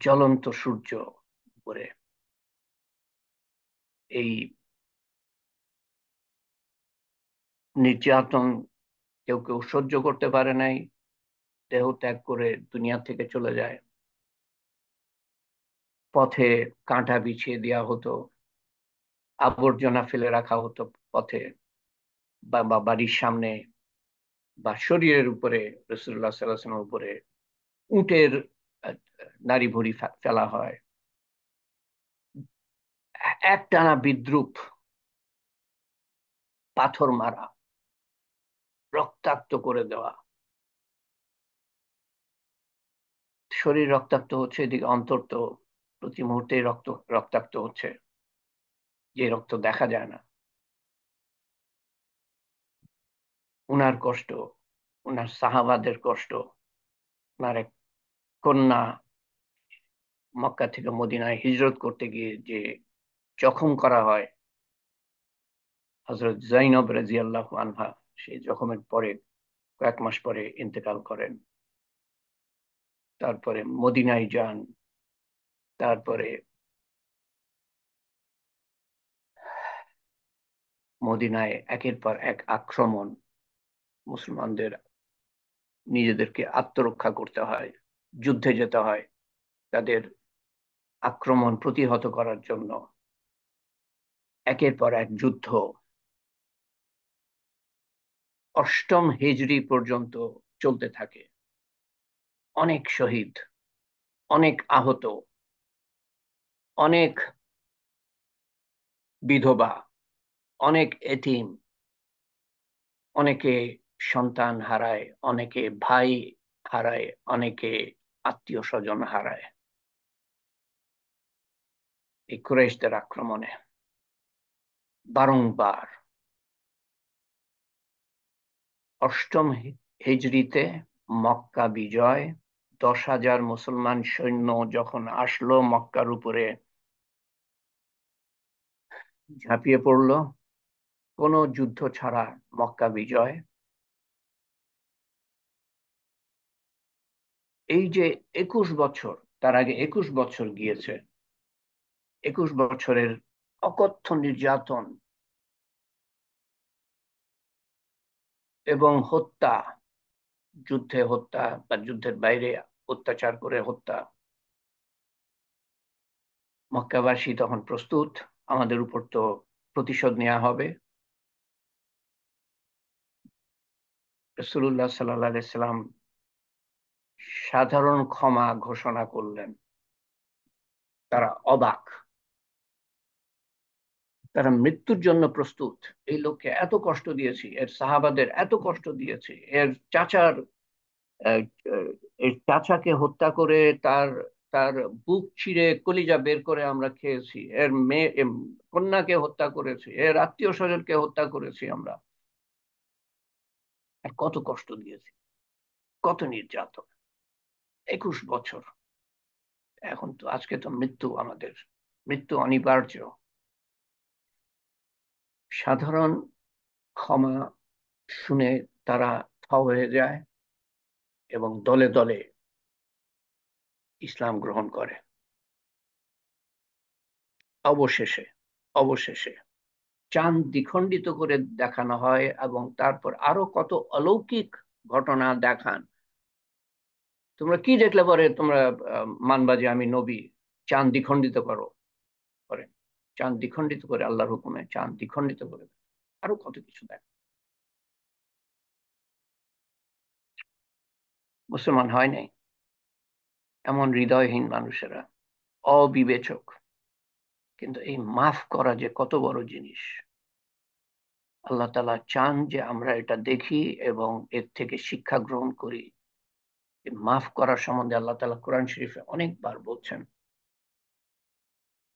জ্বলন্ত সূর্য উপরে এই নির্যাতন কেউ কেউ সহ্য করতে পারে নাই, দেহ ত্যাগ করে দুনিয়া থেকে চলে যায়। পথে কাঁটা বিছিয়ে দেওয়া হতো, আবর্জনা ফেলে রাখা হতো পথে বা বাড়ির সামনে, বা শরীরের উপরে, রাসূলুল্লাহ সাল্লাল্লাহু আলাইহি ওয়াসাল্লামের উপরে উটের আহ, নাড়ি ভুঁড়ি ফেলা হয়। একটানা বিদ্রূপ, পাথর মারা, রক্তাক্ত করে দেওয়া, শরীর রক্তাক্ত হচ্ছে, এদিকে অন্তর তো প্রতি মুহূর্তে রক্তাক্ত হচ্ছে, যে রক্ত দেখা যায় না। উনার কষ্ট, উনার সাহাবাদের কষ্ট, উনার এক কন্যা মক্কা থেকে মদিনায় হিজরত করতে গিয়ে যে জখম করা হয়, হযরত জাইনব রাদিয়াল্লাহু আনহা সেই জখমের পরে কয়েক মাস পরে ইন্তেকাল করেন। তারপরে মদিনায় যান, তারপরে মদিনায় একের পর এক আক্রমণ, মুসলমানদের নিজেদেরকে আত্মরক্ষা করতে হয়, যুদ্ধে যেতে হয় তাদের আক্রমণ প্রতিহত করার জন্য। একের পর এক যুদ্ধ, অষ্টম হিজরি পর্যন্ত চলতে থাকে। অনেক শহীদ, অনেক আহত, অনেক বিধবা, অনেক এতিম, অনেকে সন্তান হারায়, অনেকে ভাই হারায়, অনেকে আত্মীয় স্বজন হারায় এই কুরাইশদের আক্রমণে। বারংবার অষ্টম হিজরিতে মক্কা বিজয়, 10,000 মুসলমান সৈন্য যখন আসলো মক্কার উপরে, ঝাঁপিয়ে পড়লো কোনো যুদ্ধ ছাড়া মক্কা বিজয়। এই যে 21 বছর, তার আগে 21 বছর গিয়েছে, 21 বছরের অকথ্য নির্যাতন এবং হত্যা, যুদ্ধে হত্যা বা যুদ্ধের বাইরে অত্যাচার করে হত্যা। মক্কাবাসী তখন প্রস্তুত, আমাদের উপর তো প্রতিশোধ নেওয়া হবে। রাসূলুল্লাহ সাল্লাল্লাহু আলাইহি সাল্লাম সাধারণ ক্ষমা ঘোষণা করলেন। তারা অবাক, তারা মৃত্যুর জন্য প্রস্তুত। এই লোককে এত কষ্ট দিয়েছি, এর সাহাবাদের এত কষ্ট দিয়েছি, এর চাচার আহ, এর চাচাকে হত্যা করে তার তার বুক চিরে কলিজা বের করে আমরা খেয়েছি, এর মেয়ে কন্যাকে হত্যা করেছি, এর আত্মীয় স্বজনকে হত্যা করেছি আমরা, আর কত কষ্ট দিয়েছি, কত নির্যাতন। 21 বছর। এখন তো আজকে তো মৃত্যু, আমাদের মৃত্যু অনিবার্য। সাধারণ ক্ষমা শুনে তারা থ হয়ে যায় এবং দলে দলে ইসলাম গ্রহণ করে। অবশেষে অবশেষে চাঁদ দ্বিখণ্ডিত করে দেখানো হয় এবং তারপর আরো কত অলৌকিক ঘটনা দেখান। তোমরা কি দেখলে পরে তোমরা মানবা যে আমি নবী? চাঁদ দ্বিখণ্ডিত করো, করেন, চাঁদ দ্বিখণ্ডিত করে, আল্লাহর হুকুমে চাঁদ দ্বিখণ্ডিত করে, আরো কত কিছু দেখ। মুসলমান হয় নাই, এমন হৃদয়হীন মানুষেরা, অবিবেচক। কিন্তু এই মাফ করা যে কত বড় জিনিস, আল্লাহ তাআলা চান যে আমরা এটা দেখি এবং এর থেকে শিক্ষা গ্রহণ করি। মাফ করার সম্বন্ধে আল্লাহ তাআলা কোরআন শরীফে অনেকবার বলছেন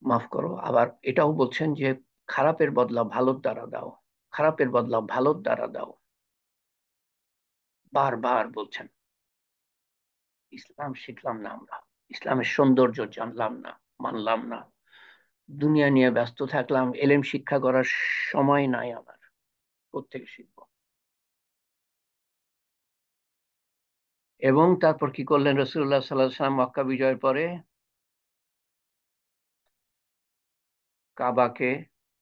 মাফ করো, আবার এটাও বলছেন যে খারাপের বদলা ভালোর দ্বারা দাও, খারাপের বদলা ভালোর দ্বারা দাও, বারবার বলছেন। ইসলাম শিখলাম না আমরা, ইসলামের সৌন্দর্য জানলাম না, মানলাম না, দুনিয়া নিয়ে ব্যস্ত থাকলাম, এলেম শিক্ষা করার সময় নাই আমার, কোত্থেকে শিখবো। এবং তারপর কি করলেন রাসূলুল্লাহ সাল্লাল্লাহু আলাইহি ওয়াসাল্লাম? মক্কা বিজয়ের পরে কাবাকে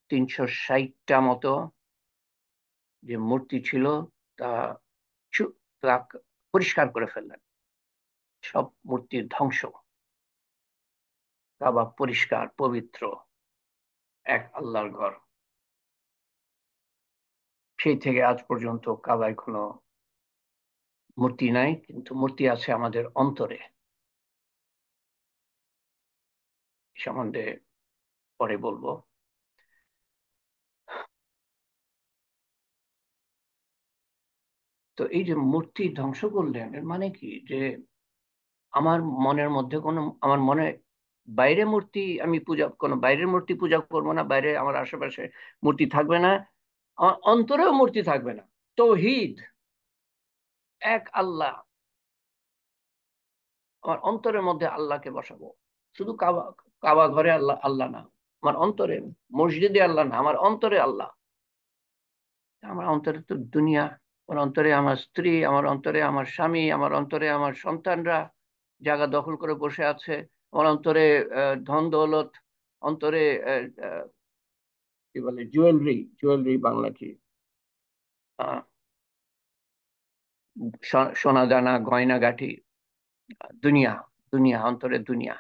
360টা মতো যে মূর্তি ছিল তা তা পরিষ্কার করে ফেললেন, সব মূর্তির ধ্বংস। কাবা পরিষ্কার পবিত্র, এক আল্লাহর ঘর। সেই থেকে আজ পর্যন্ত কাবায় কোনো মূর্তি নাই, কিন্তু মূর্তি আছে আমাদের অন্তরে। এ সম্বন্ধে পরে বলবো। তো এই যে মূর্তি ধ্বংস করলেন, এর মানে কি যে আমার মনের মধ্যে কোনো, আমার মনে বাইরে মূর্তি, আমি পূজা, কোনো বাইরের মূর্তি পূজা করবো না, বাইরে আমার আশেপাশে মূর্তি থাকবে না, আমার অন্তরেও মূর্তি থাকবে না। তৌহিদ, এক আল্লাহ, আমার অন্তরের মধ্যে আল্লাহকে বসাবো। শুধু কাবা, কাবা ঘরে আল্লাহ, আল্লাহ না, আমার অন্তরে, মসজিদে আল্লাহ না, আমার অন্তরে আল্লাহ। আমার অন্তরে তো দুনিয়া, আমার অন্তরে আমার স্ত্রী, আমার অন্তরে আমার স্বামী, আমার অন্তরে আমার সন্তানরা জায়গা দখল করে বসে আছে, আমার অন্তরে ধন দৌলত, অন্তরে কি বলে জুয়েলারি, জুয়েলারি বাংলা কি, আহ, সোনা দানা গয়না গাটি, দুনিয়া, দুনিয়া, অন্তরে দুনিয়া,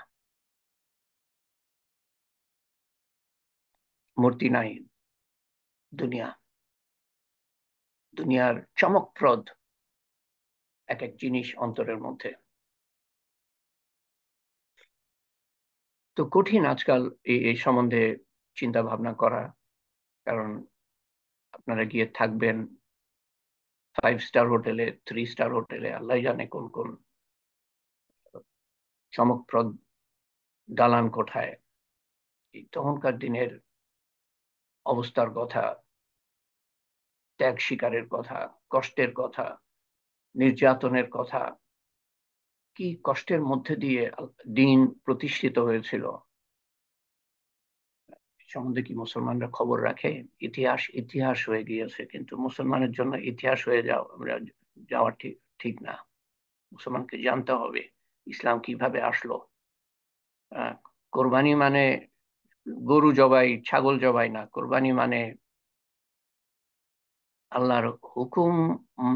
মূর্তি নাই, দুনিয়া, দুনিয়ার চমকপ্রদ এক এক জিনিস অন্তরের মধ্যে। তো কঠিন আজকাল এই সম্বন্ধে চিন্তা ভাবনা করা, কারণ আপনারা গিয়ে থাকবেন 5 স্টার হোটেলে, 3 স্টার হোটেলে, আল্লাহ জানে কোন কোন চমকপ্রদ দালান কোঠায়। এই তখনকার দিনের অবস্থার কথা, ত্যাগ স্বীকারের কথা, কষ্টের কথা, নির্যাতনের কথা, কি কষ্টের মধ্যে দিয়ে দিন প্রতিষ্ঠিত হয়েছিল, সম্বন্ধে কি মুসলমানরা খবর রাখে? ইতিহাস ইতিহাস হয়ে গিয়েছে, কিন্তু মুসলমানের জন্য ইতিহাস হয়ে যাওয়া ঠিক ঠিক না। মুসলমানকে জানতে হবে ইসলাম কিভাবে আসলো। আহ, কোরবানি মানে গরু জবাই, ছাগল জবাই না। কোরবানি মানে আল্লাহর হুকুম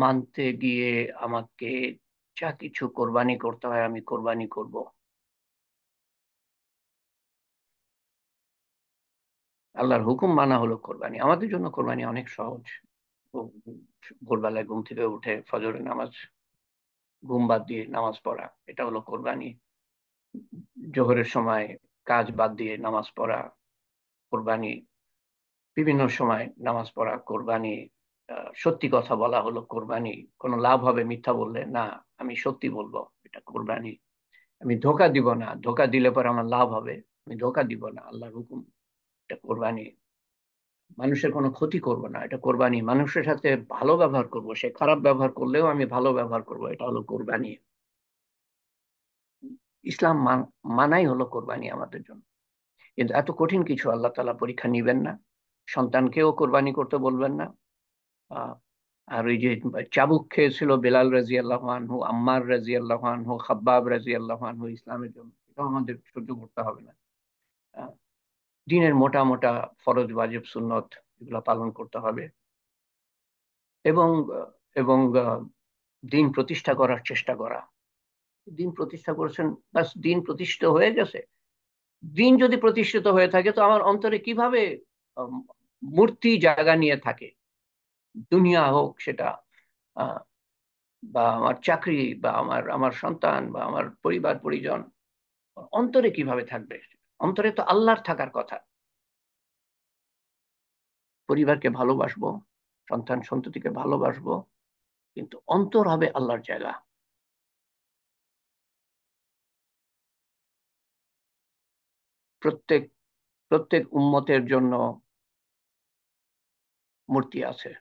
মানতে গিয়ে আমাকে যা কিছু কোরবানি করতে হয় আমি কোরবানি করব। আল্লাহর হুকুম মানা হলো কোরবানি। আমাদের জন্য কোরবানি অনেক সহজ। ভোরবেলায় ঘুম থেকে উঠে ফজরের নামাজ, ঘুম বাদ দিয়ে নামাজ পড়া, এটা হলো কোরবানি। জোহরের সময় কাজ বাদ দিয়ে নামাজ পড়া কোরবানি। বিভিন্ন সময় নামাজ পড়া কোরবানি। সত্যি কথা বলা হলো কোরবানি। কোনো লাভ হবে মিথ্যা বললে? না, আমি সত্যি বলবো, এটা কোরবানি। আমি ধোকা দিব না, ধোকা দিলে পরে আমার লাভ হবে, আমি ধোকা দিব না, আল্লাহর হুকুম, এটা কোরবানি। মানুষের কোনো ক্ষতি করব না, এটা কোরবানি। মানুষের সাথে ভালো ব্যবহার করব, সে খারাপ ব্যবহার করলেও আমি ভালো ব্যবহার করব, এটা হলো কোরবানি। ইসলাম মানাই হলো কোরবানি আমাদের জন্য। কিন্তু এত কঠিন কিছু আল্লাহ তাআলা পরীক্ষা নিবেন না, সন্তানকেও কোরবানি করতে বলবেন না। আহ, আর ওই যে চাবুক খেয়েছিল বেলাল রাদিয়াল্লাহু আনহু, আম্মার রাদিয়াল্লাহু আনহু, খাব্বাব রাদিয়াল্লাহু আনহু ইসলামের জন্য, এটাও আমাদের সহ্য করতে হবে না। আহ, দিনের মোটা মোটা ফরজ ওয়াজিব সুন্নত এগুলো পালন করতে হবে, এবং এবং দিন প্রতিষ্ঠা করার চেষ্টা করা। দিন প্রতিষ্ঠা করেছেন, বাস দিন প্রতিষ্ঠিত হয়ে গেছে। দিন যদি প্রতিষ্ঠিত হয়ে থাকে তো আমার অন্তরে কিভাবে আম, মূর্তি জায়গা নিয়ে থাকে? দুনিয়া হোক সেটা, আহ, বা আমার চাকরি, বা আমার আমার সন্তান, বা আমার পরিবার পরিজন, অন্তরে কিভাবে থাকবে? অন্তরে তো আল্লাহর থাকার কথা। পরিবারকে ভালোবাসবো, সন্তান সন্ততিকে ভালোবাসবো, কিন্তু অন্তর হবে আল্লাহর জায়গা। প্রত্যেক প্রত্যেক উম্মতের জন্য মূর্তি আছে।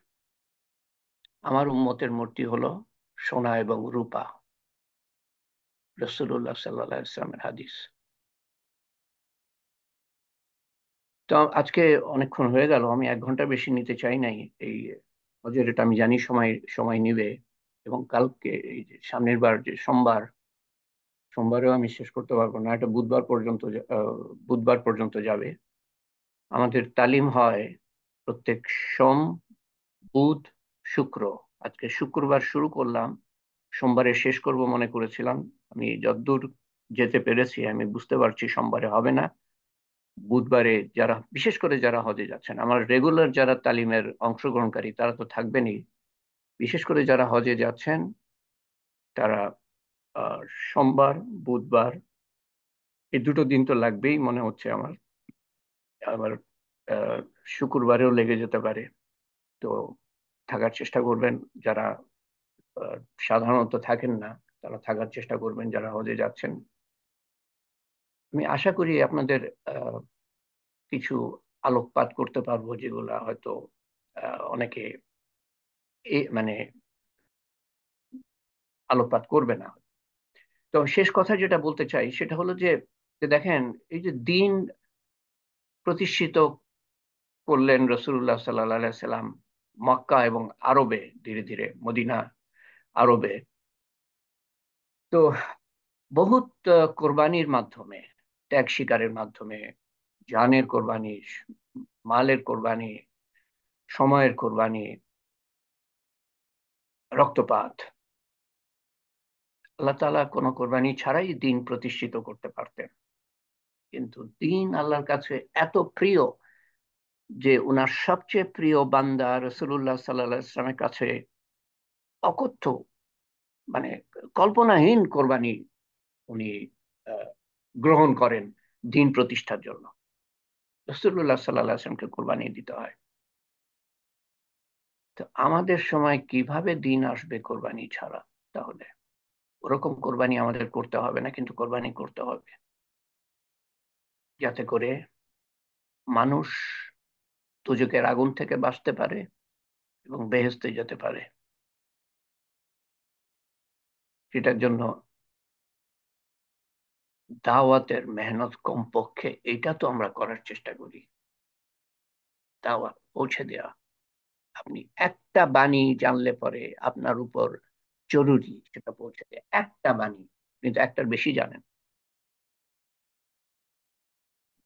আমার উম্মতের মূর্তি হলো সোনা এবং রূপা, রাসূলুল্লাহ সাল্লাল্লাহু আলাইহি ওয়াসাল্লামের হাদিস। তো আজকে অনেকক্ষণ হয়ে গেল, আমি 1 ঘন্টা বেশি নিতে চাই নাই। এই হজের এটা আমি জানি সময় সময় নিবে, এবং কালকে এই যে সামনের বার যে সোমবার, সোমবারেও আমি শেষ করতে পারবো না, এটা বুধবার পর্যন্ত বুধবার পর্যন্ত যাবে। আমাদের তালিম হয় প্রত্যেক সোম, বুধ, শুক্র। আজকে শুক্রবার শুরু করলাম, সোমবারে শেষ করব মনে করেছিলাম। আমি যতদূর যেতে পেরেছি আমি বুঝতে পারছি সোমবারে হবে না। বুধবারে যারা, বিশেষ করে যারা হজে যাচ্ছেন, আমার রেগুলার যারা তালিমের অংশগ্রহণকারী তারা তো থাকবেনই, বিশেষ করে যারা হজে যাচ্ছেন তারা আহ, সোমবার, বুধবার, এই দুটো দিন তো লাগবেই মনে হচ্ছে আমার। আবার আহ, শুক্রবারেও লেগে যেতে পারে। তো থাকার চেষ্টা করবেন যারা আহ, সাধারণত থাকেন না, তারা থাকার চেষ্টা করবেন যারা হজে যাচ্ছেন। আমি আশা করি আপনাদের আহ, কিছু আলোকপাত করতে পারবো, যেগুলা হয়তো অনেকে মানে আলোকপাত করবে না। তো শেষ কথা যেটা বলতে চাই সেটা হলো যে যে দেখেন, এই যে দিন প্রতিষ্ঠিত করলেন রসুল্লাহ সাল্লাহ সাল্লাম মক্কা এবং আরবে, ধীরে ধীরে মদিনা, আরবে। তো বহুত কোরবানির মাধ্যমে, ত্যাগ স্বীকারের মাধ্যমে, জানের কোরবানি, মালের কোরবানি, সময়ের কোরবানি, রক্তপাত, আল্লাহ তাআলা কোনো কোরবানি ছাড়াই দিন প্রতিষ্ঠিত করতে পারতেন। কিন্তু দিন আল্লাহর কাছে এত প্রিয় যে উনার সবচেয়ে প্রিয় বান্দা রসুল্লাহ সাল্লাহ ইসলামের কাছে অকথ্য, মানে কল্পনাহীন কোরবানি উনি আহ, গ্রহণ করেন দিন প্রতিষ্ঠার জন্য। রসুল্লাহ সাল্লাহ আসলামকে কোরবানি দিতে হয়। তো আমাদের সময় কিভাবে দিন আসবে কোরবানি ছাড়া? তাহলে ওরকম কোরবানি আমাদের করতে হবে না, কিন্তু কোরবানি করতে হবে যাতে করে মানুষ দুজকের আগুন থেকে বাঁচতে পারে এবং বেহেশতে যেতে পারে। সেটার জন্য দাওয়াতের মেহনত কমপক্ষে এটা তো আমরা করার চেষ্টা করি, দাওয়াত পৌঁছে দেওয়া। আপনি একটা বাণী জানলে পরে আপনার উপর জরুরি সেটা পৌঁছে দেয়, একটা বাণী, কিন্তু একটার বেশি জানেন,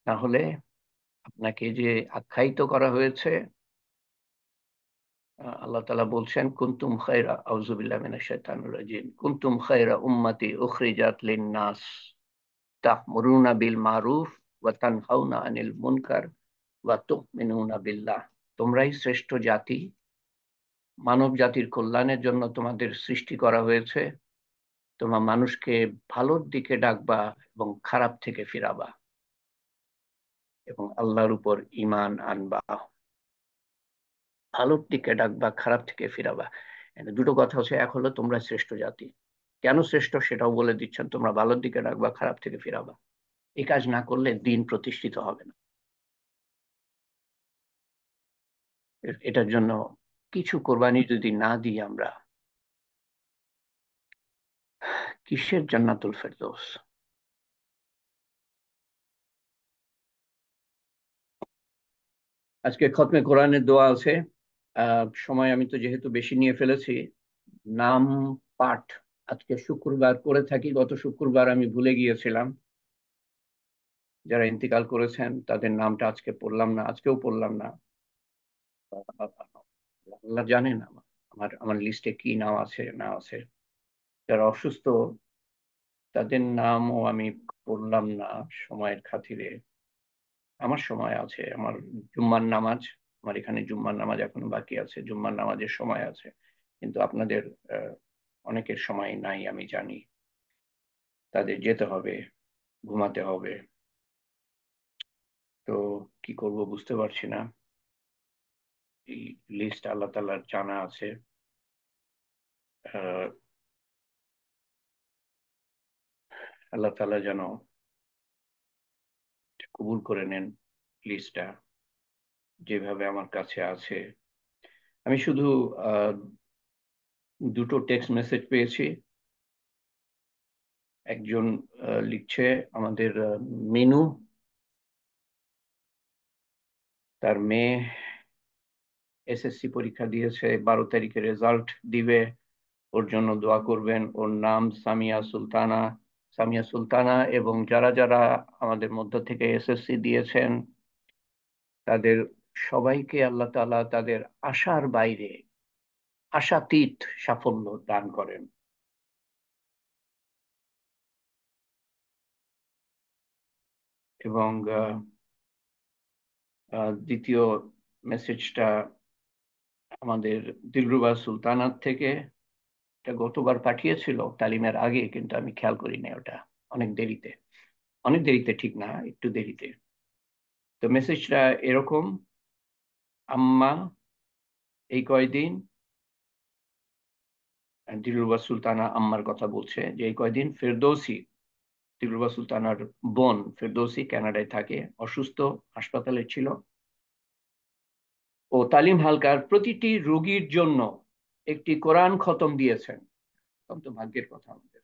তাহলে আপনাকে যে আখ্যায়িত করা হয়েছে, আল্লাহ তাআলা বলছেন কুনতুম খায়রা, আউযু বিল্লাহি মিনাশ শাইতানির রাজিম, কুনতুম খায়রা উম্মতি উখরিজাত লিন-নাস তা'মুরুনা বিল মারুফ ওয়া তানহাউনা আনিল মুনকার ওয়া তু'মিনুনা বিল্লাহ। তোমরাই শ্রেষ্ঠ জাতি, মানব জাতির কল্যাণের জন্য তোমাদের সৃষ্টি করা হয়েছে। তোমরা মানুষকে ভালোর দিকে ডাকবা এবং খারাপ থেকে ফিরাবা এবং আল্লাহর উপর ঈমান আনবা। ভালোর দিকে ডাকবা, খারাপ থেকে ফিরাবা। এখানে দুটো কথা হচ্ছে, এক হলো তোমরা শ্রেষ্ঠ জাতি, কেন শ্রেষ্ঠ সেটাও বলে দিচ্ছেন, তোমরা ভালোর দিকে ডাকবা, খারাপ থেকে ফিরাবা। এই কাজ না করলে দিন প্রতিষ্ঠিত হবে না। এটার জন্য কিছু কোরবানি যদি না দিই আমরা, কিসের জান্নাতুল ফেরদৌস? আজকে খতমে কোরআনের দোয়া আছে। সময় আমি তো যেহেতু বেশি নিয়ে ফেলেছি, নাম পাঠ আজকে শুক্রবার করে থাকি, গত শুক্রবার আমি ভুলে গিয়েছিলাম। যারা ইন্তিকাল করেছেন তাদের নামটা আজকে পড়লাম না, আজকেও পড়লাম না। আল্লাহ জানেন আমার আমার আমার লিস্টে কি নাম আছে না আছে। যারা অসুস্থ তাদের নামও আমি পড়লাম না সময়ের খাতিরে। আমার সময় আছে, আমার জুম্মার নামাজ, আমার এখানে জুম্মার নামাজ এখনো বাকি আছে, জুম্মার নামাজের সময় আছে। কিন্তু আপনাদের অনেকের সময় নাই আমি জানি, তাদের যেতে হবে, ঘুমাতে হবে। তো কি করব বুঝতে পারছি না। এই লিস্ট আল্লাহ তাআলার জানা আছে। আহ, আল্লাহ তাআলা যেন কবুল করে নেন লিস্টটা, যেভাবে আমার কাছে আছে। আমি শুধু আহ, দুটো টেক্সট মেসেজ পেয়েছি। একজন লিখছে, আমাদের মিনু, তার মেয়ে এসএসসি পরীক্ষা দিয়েছে, 12 তারিখে রেজাল্ট দিবে, ওর জন্য দোয়া করবেন। ওর নাম সামিয়া সুলতানা। সামিয়া সুলতানা এবং যারা যারা আমাদের মধ্য থেকে এসএসসি দিয়েছেন তাদের সবাইকে আল্লাহ তাআলা তাদের আশার বাইরে আশাতীত সাফল্য দান করেন। এবং দ্বিতীয় মেসেজটা আমাদের দিলরুবা সুলতানাত থেকে। এটা গতবার পাঠিয়েছিল তালিমের আগে, কিন্তু আমি খেয়াল করিনি ওটা, অনেক দেরিতে। অনেক দেরিতে ঠিক না, একটু দেরিতে। তো মেসেজটা এরকম: আম্মা, এই কয়দিন দিলরুবা সুলতানা আম্মার কথা বলছে যে এই কয়দিন ফেরদৌসি, দিলরুবা সুলতানার বোন ফেরদৌসি কানাডায় থাকে, অসুস্থ, হাসপাতালে ছিল। ও তালিম হালকার প্রতিটি রোগীর জন্য একটি কোরআন খতম দিয়েছেন। অত্যন্ত ভাগ্যের কথা আমাদের,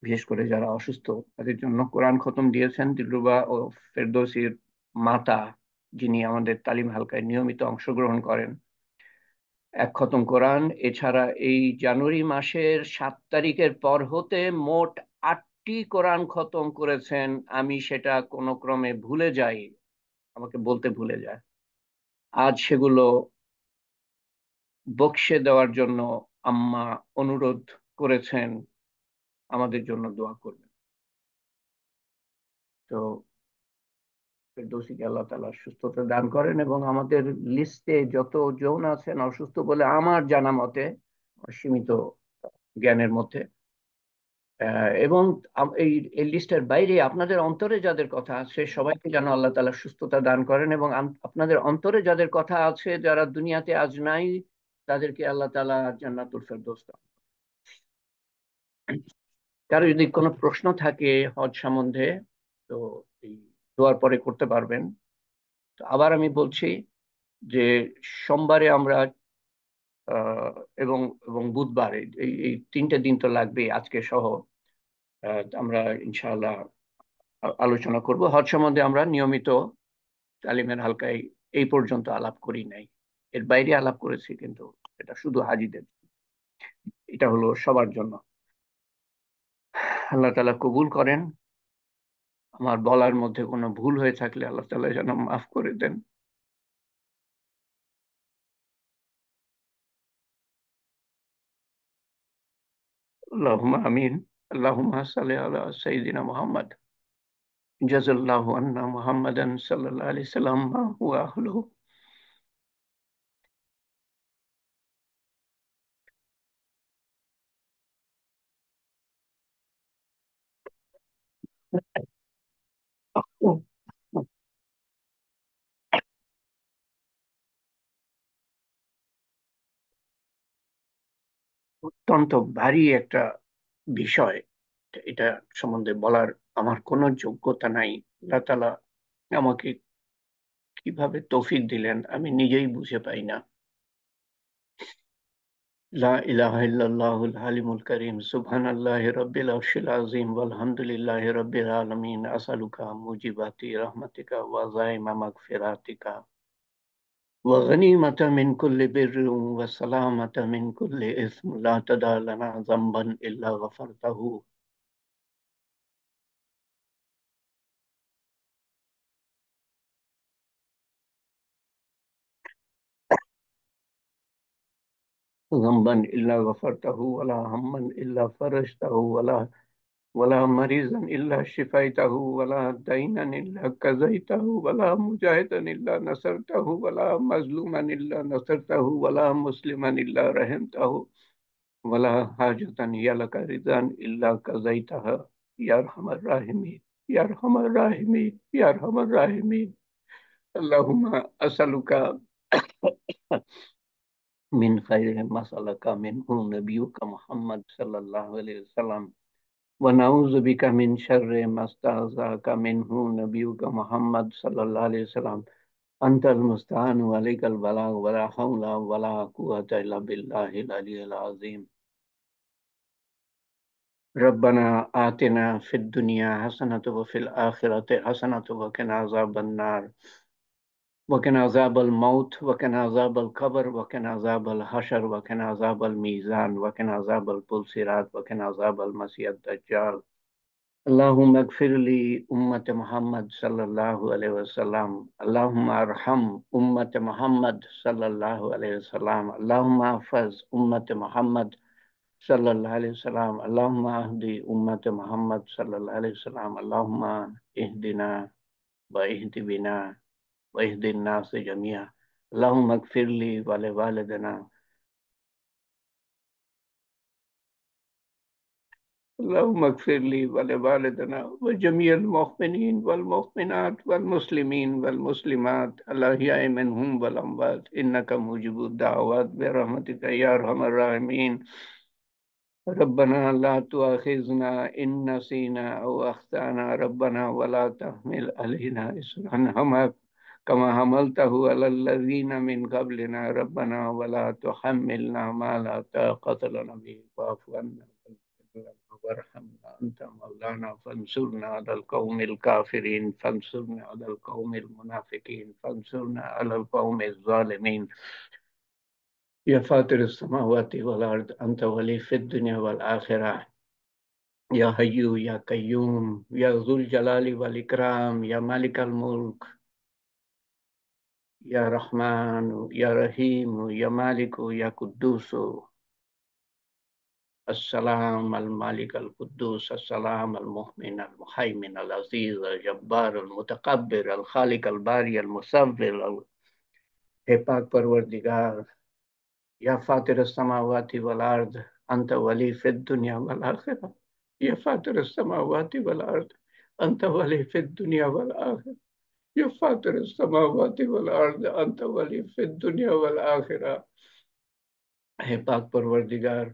বিশেষ করে যারা অসুস্থ তাদের জন্য কোরআন খতম দিয়েছেন দিলরুবা ও ফেরদৌসির মাতা, যিনি আমাদের তালিম হালকায় নিয়মিত অংশগ্রহণ করেন। এক খতম কোরআন। এছাড়া এই জানুয়ারি মাসের 7 তারিখের পর হতে মোট 8টি কোরআন খতম করেছেন। আমি সেটা কোনো ক্রমে ভুলে যাই, আমাকে বলতে ভুলে যায়। আজ সেগুলো বকশে দেওয়ার জন্য আম্মা অনুরোধ করেছেন আমাদের জন্য দোয়া করবেন। তো ফেরদৌসীকে আল্লাহ তাআলা সুস্থতা দান করেন, এবং আমাদের লিস্টে যত জন আছেন অসুস্থ বলে আমার জানা মতে, সীমিত জ্ঞানের মধ্যে, এবং এই এই লিস্টের বাইরে আপনাদের অন্তরে যাদের কথা আছে সবাইকে যেন আল্লাহ তাআলা সুস্থতা দান করেন, এবং আপনাদের অন্তরে যাদের কথা আছে যারা দুনিয়াতে আজ নাই, তাদেরকে আল্লাহ তাআলা জান্নাতুল ফেরদৌস দান। কারো যদি কোনো প্রশ্ন থাকে হজ সম্বন্ধে, তো এই দোয়ার পরে করতে পারবেন। তো আবার আমি বলছি যে সোমবারে আমরা আহ, এবং এবং বুধবার, এই এই 3টে দিন তো লাগবে আজকে সহ, আমরা ইনশাআল্লাহ আলোচনা করব। হজ সম্বন্ধে আমরা নিয়মিত তালিমের হালকায় এই পর্যন্ত আলাপ করি নাই, এর বাইরে আলাপ করেছি, কিন্তু এটা শুধু হাজিদের, এটা হলো সবার জন্য। আল্লাহ তাআলা কবুল করেন। আমার বলার মধ্যে কোনো ভুল হয়ে থাকলে আল্লাহ তাআলা যেন মাফ করে দেন। আল্লাহুম্মা আমিন। আল্লাহুম্মা সাল্লি আলা সাইয়্যিদিনা মুহাম্মদ। জাযাল্লাহু আন্না মুহাম্মাদান সাল্লাল্লাহু আলাইহি সাল্লাম মা হুয়া আহলুহু। অত্যন্ত ভারী একটা বিষয়, এটা সম্বন্ধে বলার আমার কোনো যোগ্যতা নাই। আল্লাহ তাআলা আমাকে কিভাবে তৌফিক দিলেন আমি নিজেই বুঝে পাই না। লা ইলাহা ইল্লাল্লাহুল হালিমুল কারীম, সুবহানাল্লাহি রাব্বিল আরশিল আযীম, ওয়ালহামদুলিল্লাহি রাব্বিল আলামিন, আসআলুকা মুজিবাতি রাহমাতিকা ওয়া যাইমা মাগফিরাতিকা ওয়া গনিমাতা মিন কুল্লি বিররিন ওয়া সালামাতা মিন কুল্লি ইসম, লা তাদা লানা যামবান ইল্লা গফারতাহু। ذنبا إلا غفرته، ولا هما إلا فرجته، ولا مريضا إلا شفيته، ولا دينا إلا قضيته، ولا مجاهدا إلا نصرته، ولا مظلوما إلا نصرته، ولا مسلما إلا رحمته، ولا حاجة هي لك رضا إلا قضيتها يا أرحم الراحمين، يا أرحم الراحمين، يا أرحم الراحمين. اللهم أسألك من خير ما سألك منه نبيك محمد صلى الله عليه وسلم، ونعوذ بك من شر ما استعاذك منه نبيك محمد صلى الله عليه وسلم. أنت المستعان وعليك البلاغ، ولا حول ولا قوة إلا بالله العلي العظيم. ربنا آتنا في الدنيا حسنة وفي الآخرة حسنة وقنا عذاب النار، وقنا عذاب الموت، وقنا عذاب القبر، وقنا عذاب الحشر، وقنا عذاب الميزان، وقنا عذاب البلصيرات، وقنا عذاب المسيح الدجال. اللهم اغفر لي أمة محمد صلى الله عليه وسلم. اللهم ارحم أمة محمد صلى الله عليه وسلم. اللهم احفظ أمة محمد صلى الله عليه وسلم. اللهم اهدي أمة محمد صلى الله عليه وسلم. اللهم اهدنا واهد بنا واهد الناس جميعا. اللهم اغفر لي ولوالدنا. اللهم اغفر لي ولوالدنا وجميع المؤمنين والمؤمنات والمسلمين والمسلمات الأحياء منهم والأموات إنك مجيب الدعوات برحمتك يا أرحم الراحمين. ربنا لا تؤاخذنا إن نسينا أو أخطأنا ربنا ولا تحمل علينا إصرا كما حملته على الذين من قبلنا ربنا ولا تحملنا ما لا طاقة لنا به واعف عنا واغفر لنا وارحمنا أنت مولانا فانصرنا على القوم الكافرين فانصرنا على القوم المنافقين فانصرنا على القوم الظالمين يا فاطر السماوات والأرض أنت ولي في الدنيا والآخرة يا حي يا قيوم يا ذو الجلال والإكرام يا مالك الملك يا رحمن يا رحيم يا مالك يا قدوس السلام المالك القدوس السلام المؤمن المهيمن العزيز الجبار المتكبر الخالق الباري المصور हे पाक परवरदिगार या फातिर السماوات والأرض أنت ولي في الدنيا والآخرة يا فاطر السماوات والأرض أنت ولي في الدنيا والآخرة يا فاطر السماوات والأرض أنت ولي في الدنيا والآخرة হে পাক পরবর্তীগার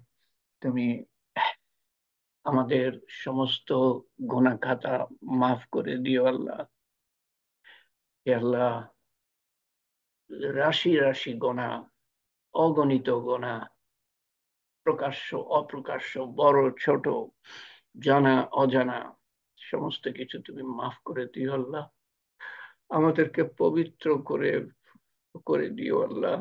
তুমি আমাদের সমস্ত গুনাহ খাতা মাফ করে দিও আল্লাহ হে আল্লাহ রাশি রাশি গুনাহ অগণিত গুনাহ প্রকাশ্য অপ্রকাশ্য বড় ছোট জানা অজানা সমস্ত কিছু তুমি মাফ করে দিও আল্লাহ আমাদেরকে পবিত্র করে করে দিও আল্লাহ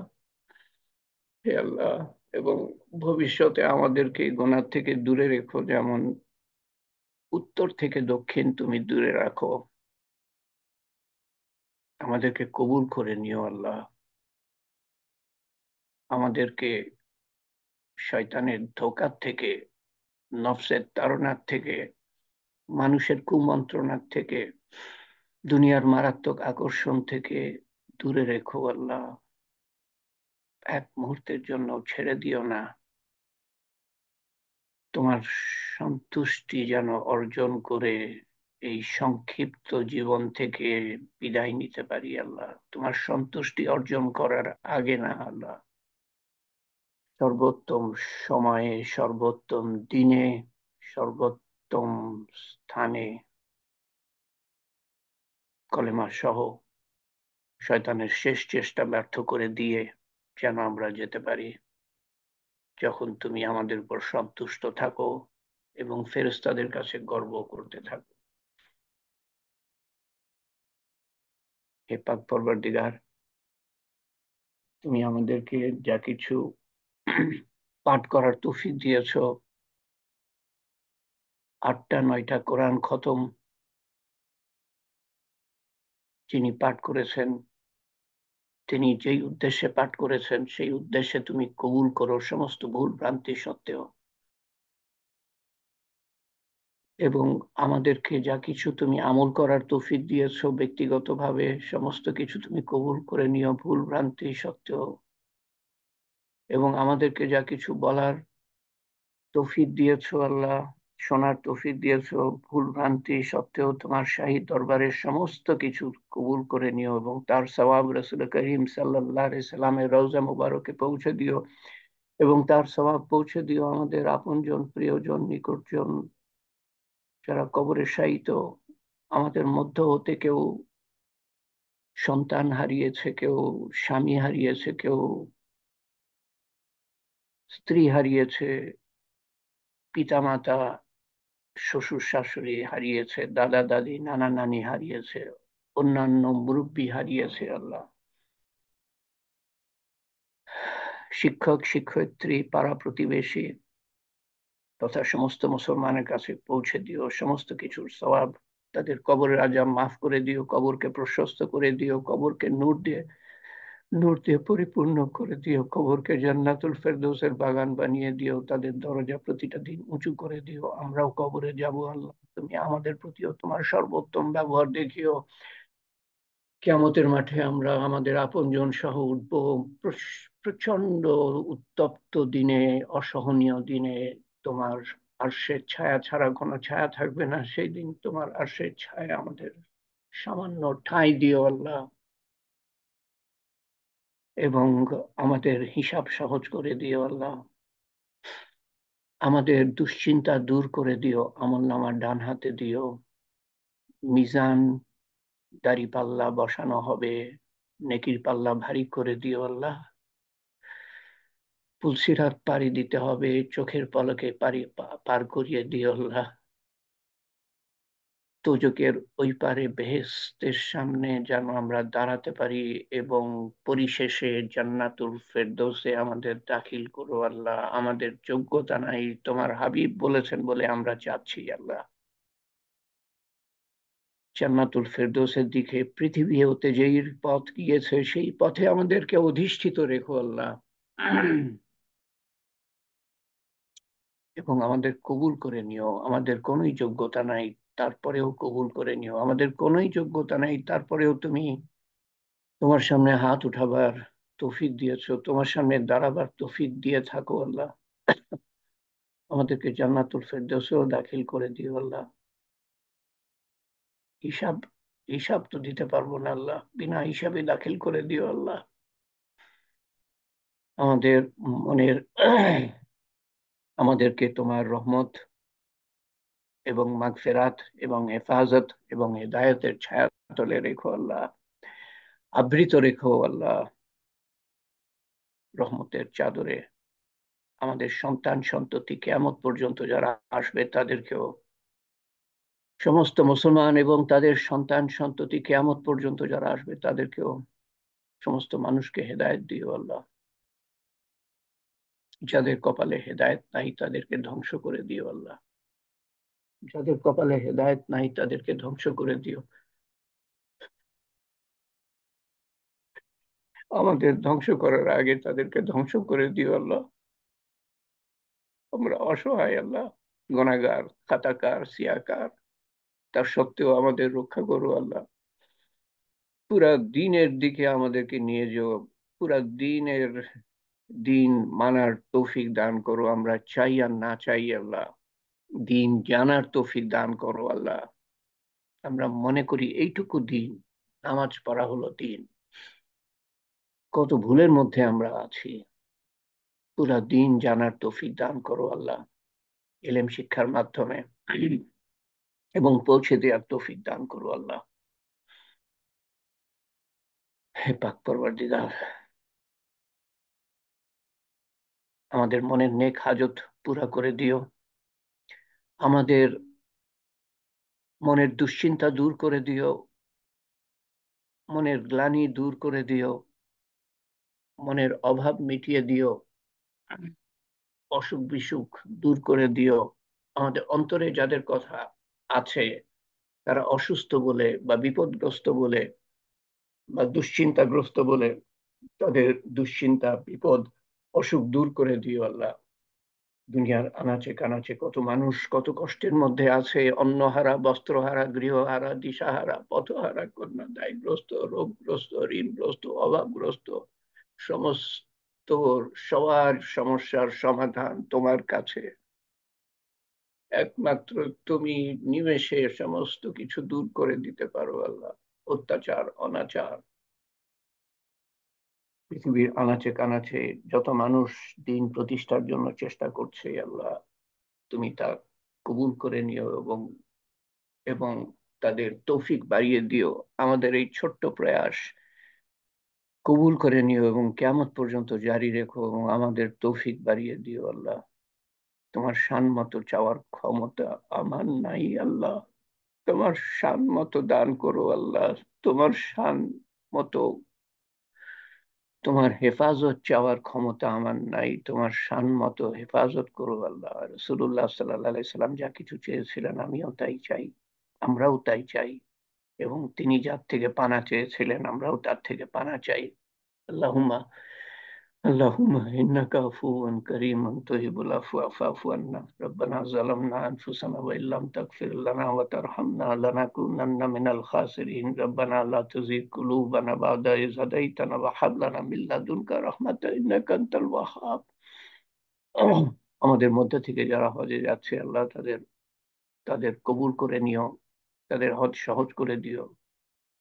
হে আল্লাহ এবং ভবিষ্যতে আমাদেরকে এই গুনাহ থেকে দূরে রেখো যেমন উত্তর থেকে দক্ষিণ তুমি দূরে রাখো আমাদেরকে কবুল করে নিও আল্লাহ আমাদেরকে শয়তানের ধোঁকার থেকে নফসের তাড়নার থেকে মানুষের কুমন্ত্রণার থেকে দুনিয়ার মারাত্মক আকর্ষণ থেকে দূরে রেখো আল্লাহ এক মুহূর্তের জন্য ছেড়ে দিও না তোমার সন্তুষ্টি যেন অর্জন করে এই সংক্ষিপ্ত জীবন থেকে বিদায় নিতে পারি আল্লাহ তোমার সন্তুষ্টি অর্জন করার আগে না আল্লাহ সর্বোত্তম সময়ে সর্বোত্তম দিনে সর্বোত্তম স্থানে কলেমা সহ শয়তানের শেষ চেষ্টা ব্যর্থ করে দিয়ে যেন আমরা যেতে পারি যখন তুমি আমাদের উপর সন্তুষ্ট থাকো এবং ফেরেশতাদের কাছে গর্ব করতে থাকো হে পাক পরবর্তীগার তুমি আমাদেরকে যা কিছু পাঠ করার তৌফিক দিয়েছো 8টা 9টা কোরআন খতম যিনি পাঠ করেছেন তিনি যেই উদ্দেশ্যে পাঠ করেছেন সেই উদ্দেশ্যে তুমি কবুল করো সমস্ত ভুল ভ্রান্তি সত্ত্বেও এবং আমাদেরকে যা কিছু তুমি আমল করার তৌফিক দিয়েছো ব্যক্তিগতভাবে সমস্ত কিছু তুমি কবুল করে নিও ভুল ভ্রান্তি সত্ত্বেও এবং আমাদেরকে যা কিছু বলার তৌফিক দিয়েছো আল্লাহ শোনার তৌফিক দিয়েছো ভুল ভ্রান্তি সত্ত্বেও তোমার শাহী দরবারের সমস্ত কিছু কবুল করে নিও এবং তার সওয়াব রাসূল করিম সাল্লাল্লাহু আলাইহি সাল্লামের রওজা মুবারকে পৌঁছে দিও এবং তার সওয়াব পৌঁছে দিও আমাদের আপনজন প্রিয়জন নিকটজন যারা কবরে শায়িত আমাদের মধ্য হতে কেউ সন্তান হারিয়েছে কেউ স্বামী হারিয়েছে কেউ স্ত্রী হারিয়েছে পিতামাতা শ্বশুর শাশুড়ি হারিয়েছে দাদা দাদি নানা নানি হারিয়েছে অন্যান্য মুরব্বী হারিয়েছে আল্লাহ শিক্ষক শিক্ষয়িত্রী পাড়া প্রতিবেশী তথা সমস্ত মুসলমানের কাছে পৌঁছে দিও সমস্ত কিছুর সওয়াব তাদের কবরের আযাব মাফ করে দিও কবরকে প্রশস্ত করে দিও কবরকে নূর দিয়ে পরিপূর্ণ করে দিও কবরকে জান্নাতুল ফেরদৌসের বাগান বানিয়ে দিও তাদের দরজা প্রতিটা দিন উঁচু করে দিও আমরাও কবরে যাব আল্লাহ তুমি আমাদের প্রতিও তোমার সর্বোত্তম ব্যবহার দেখিও কিয়ামতের মাঠে আমরা আমাদের আপনজন সহ উঠব প্রচন্ড উত্তপ্ত দিনে অসহনীয় দিনে তোমার আরশের ছায়া ছাড়া কোনো ছায়া থাকবে না সেই দিন তোমার আরশের ছায়া আমাদের সামান্য ঠাঁই দিও আল্লাহ এবং আমাদের হিসাব সহজ করে দিও আল্লাহ আমাদের দুশ্চিন্তা দূর করে দিও, আমলনামা ডান হাতে দিও, মিজান দাড়ি পাল্লা বসানো হবে, নেকির পাল্লা ভারী করে দিও আল্লাহ। পুলসিরাত পাড়ি দিতে হবে, চোখের পলকে পার করিয়ে দিও আল্লাহ। দোজখের ওই পারে বেহেশতের সামনে যেন আমরা দাঁড়াতে পারি, এবং পরিশেষে জান্নাতুল ফেরদৌসে আমাদের দাখিল করো আল্লাহ। আমাদের যোগ্যতা নাই, তোমার হাবিব বলেছেন বলে আমরা চাচ্ছি আল্লাহ। জান্নাতুল ফেরদৌসের দিকে পৃথিবী হতে যেই পথ গিয়েছে সেই পথে আমাদেরকে অধিষ্ঠিত রেখো আল্লাহ। এবং আমাদের কবুল করে নিও। আমাদের কোনোই যোগ্যতা নাই, তারপরেও কবুল করে নিও। আমাদের কোনোই যোগ্যতা নাই, তারপরেও তুমি তোমার সামনে হাত উঠাবার তৌফিক দিয়েছো, তোমার সামনে দাঁড়াবার তৌফিক দিয়ে থাকো আল্লাহ। আমাদেরকে জান্নাতুল ফেরদৌসেও দাখিল করে দিও আল্লাহ। হিসাব হিসাব তো দিতে পারবো না আল্লাহ, বিনা হিসাবে দাখিল করে দিও আল্লাহ। আমাদের মনের আমাদেরকে তোমার রহমত এবং মাগফিরাত এবং হেফাজত এবং হেদায়েতের ছায়াতলে রেখো আল্লাহ, আবৃত রেখো আল্লাহ রহমতের চাদরে। আমাদের সন্তান সন্ততি কিয়ামত পর্যন্ত যারা আসবে তাদেরকেও, সমস্ত মুসলমান এবং তাদের সন্তান সন্ততি কিয়ামত পর্যন্ত যারা আসবে তাদেরকেও, সমস্ত মানুষকে হেদায়েত দিও আল্লাহ। যাদের কপালে হেদায়েত নাই তাদেরকে ধ্বংস করে দিও আল্লাহ। যাদের কপালে হেদায়েত নাই তাদেরকে ধ্বংস করে দিও। আমাদের ধ্বংস করার আগে তাদেরকে ধ্বংস করে দিও আল্লাহ। আমরা অসহায় আল্লাহ, গুনাহগার, খাতাকার, সিয়াকার, তার সত্ত্বেও আমাদের রক্ষা করো আল্লাহ। পুরা দিনের দিকে আমাদেরকে নিয়ে যাও, পুরা দিন মানার তৌফিক দান করো। আমরা চাই আর না চাই আল্লাহ, দিন জানার তৌফিক দান করো আল্লাহ। আমরা মনে করি এইটুকু দিন, নামাজ পড়া হলো দিন। কত ভুলের মধ্যে আমরা আছি। পুরা দিন জানার তৌফিক দান করো আল্লাহ, ইলম শিক্ষার মাধ্যমে, এবং পৌঁছে দেওয়ার তৌফিক দান করো আল্লাহ। হে পাক পরওয়ারদিগার, আমাদের মনের নেক হাজত পুরা করে দিও। আমাদের মনের দুশ্চিন্তা দূর করে দিও, মনের গ্লানি দূর করে দিও, মনের অভাব মিটিয়ে দিও, অসুখ বিসুখ দূর করে দিও। আমাদের অন্তরে যাদের কথা আছে, তারা অসুস্থ বলে বা বিপদগ্রস্ত বলে বা দুশ্চিন্তাগ্রস্ত বলে, তাদের দুশ্চিন্তা বিপদ অসুখ দূর করে দিও আল্লাহ। দুনিয়ার আনাচে কানাচে কত মানুষ কত কষ্টের মধ্যে আছে, অন্নহারা, বস্ত্রহারা, গৃহহারা, দিশাহারা, পথহারা, কন্যা দায়গ্রস্ত, রোগগ্রস্ত, ঋণগ্রস্ত, অভাবগ্রস্ত, সমস্ত সবার সমস্যার সমাধান তোমার কাছে। একমাত্র তুমি নিমেষে সমস্ত কিছু দূর করে দিতে পারো আল্লাহ। অত্যাচার, অনাচার, পৃথিবীর আনাচে কানাচে যত মানুষ দিন প্রতিষ্ঠার জন্য চেষ্টা করছে আল্লাহ, তুমি তা কবুল করে নিও, এবং তাদের তৌফিক বাড়িয়ে দিও। আমাদের এই ছোট্ট প্রয়াস কবুল করে নিও এবং কিয়ামত পর্যন্ত জারি রেখো, এবং আমাদের তৌফিক বাড়িয়ে দিও আল্লাহ। তোমার শান মতো চাওয়ার ক্ষমতা আমার নাই আল্লাহ, তোমার শান মতো দান করো আল্লাহ। তোমার শান মতো, তোমার হেফাজত চাওয়ার ক্ষমতা আমার নাই, তোমার শান মতো হেফাজত করো আল্লাহ। রাসূলুল্লাহ সাল্লাল্লাহু আলাইহি সাল্লাম যা কিছু চেয়েছিলেন আমিও তাই চাই, আমরাও তাই চাই, এবং তিনি যার থেকে পানা চেয়েছিলেন আমরাও তার থেকে পানা চাই। আল্লাহুম্মা اللهم إنك عفو كريم تحب العفو فاعف عنا. ربنا ظلمنا أنفسنا وإن لم تغفر لنا وترحمنا لنكونن من الخاسرين. ربنا لا تزغ قلوبنا بعد إذ هديتنا وهب لنا من لدنك رحمة إنك أنت الوهاب. আমাদের মধ্যে থেকে যারা হজে যাচ্ছে আল্লাহ, তাদের তাদের কবুল করে নিও, তাদের হজ সহজ করে দিও,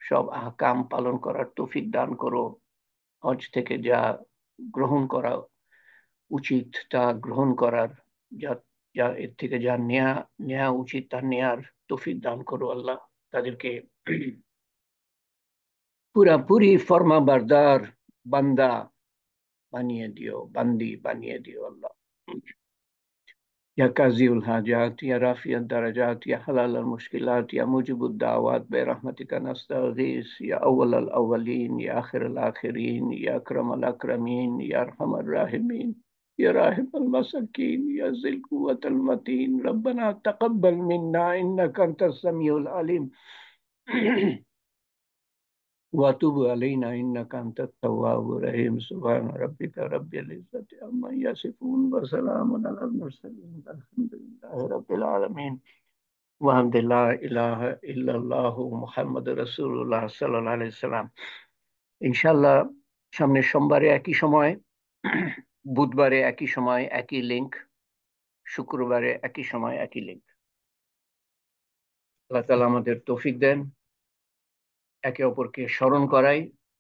সব আহকাম পালন করার তৌফিক দান করো। হজ থেকে যা গ্রহণ করা উচিত তা গ্রহণ করার যা যা এর থেকে যা নেয়া নেওয়া উচিত তা নেয়ার তৌফিক দান করো আল্লাহ। তাদেরকে পুরাপুরি ফরমা বারদার বান্দা বানিয়ে দিও, বান্দি বানিয়ে দিও আল্লাহ। يا قاضي الحاجات يا رافع الدرجات يا حلال المشكلات يا موجب الدعوات برحمتك نستغيث يا أول الأولين يا آخر الآخرين يا أكرم الأكرمين يا أرحم الراحمين يا راحم المساكين يا ذي القوة المتين ربنا تقبل منا إنك أنت السميع العليم وتب علينا إنك أنت التواب الرحيم سبحان ربك رب العزة عما يصفون وسلام على المرسلين الحمد لله رب العالمين وحمد لا إله إلا الله محمد رسول الله صلى الله عليه وسلم ইনশাআল্লাহ সামনের সোমবারে একই সময়, বুধবারে একই সময় একই লিংক, শুক্রবারে একই সময় একই লিংক। আল্লাহ তাআলা আমাদের তৌফিক দেন, একে অপরকে স্মরণ করাই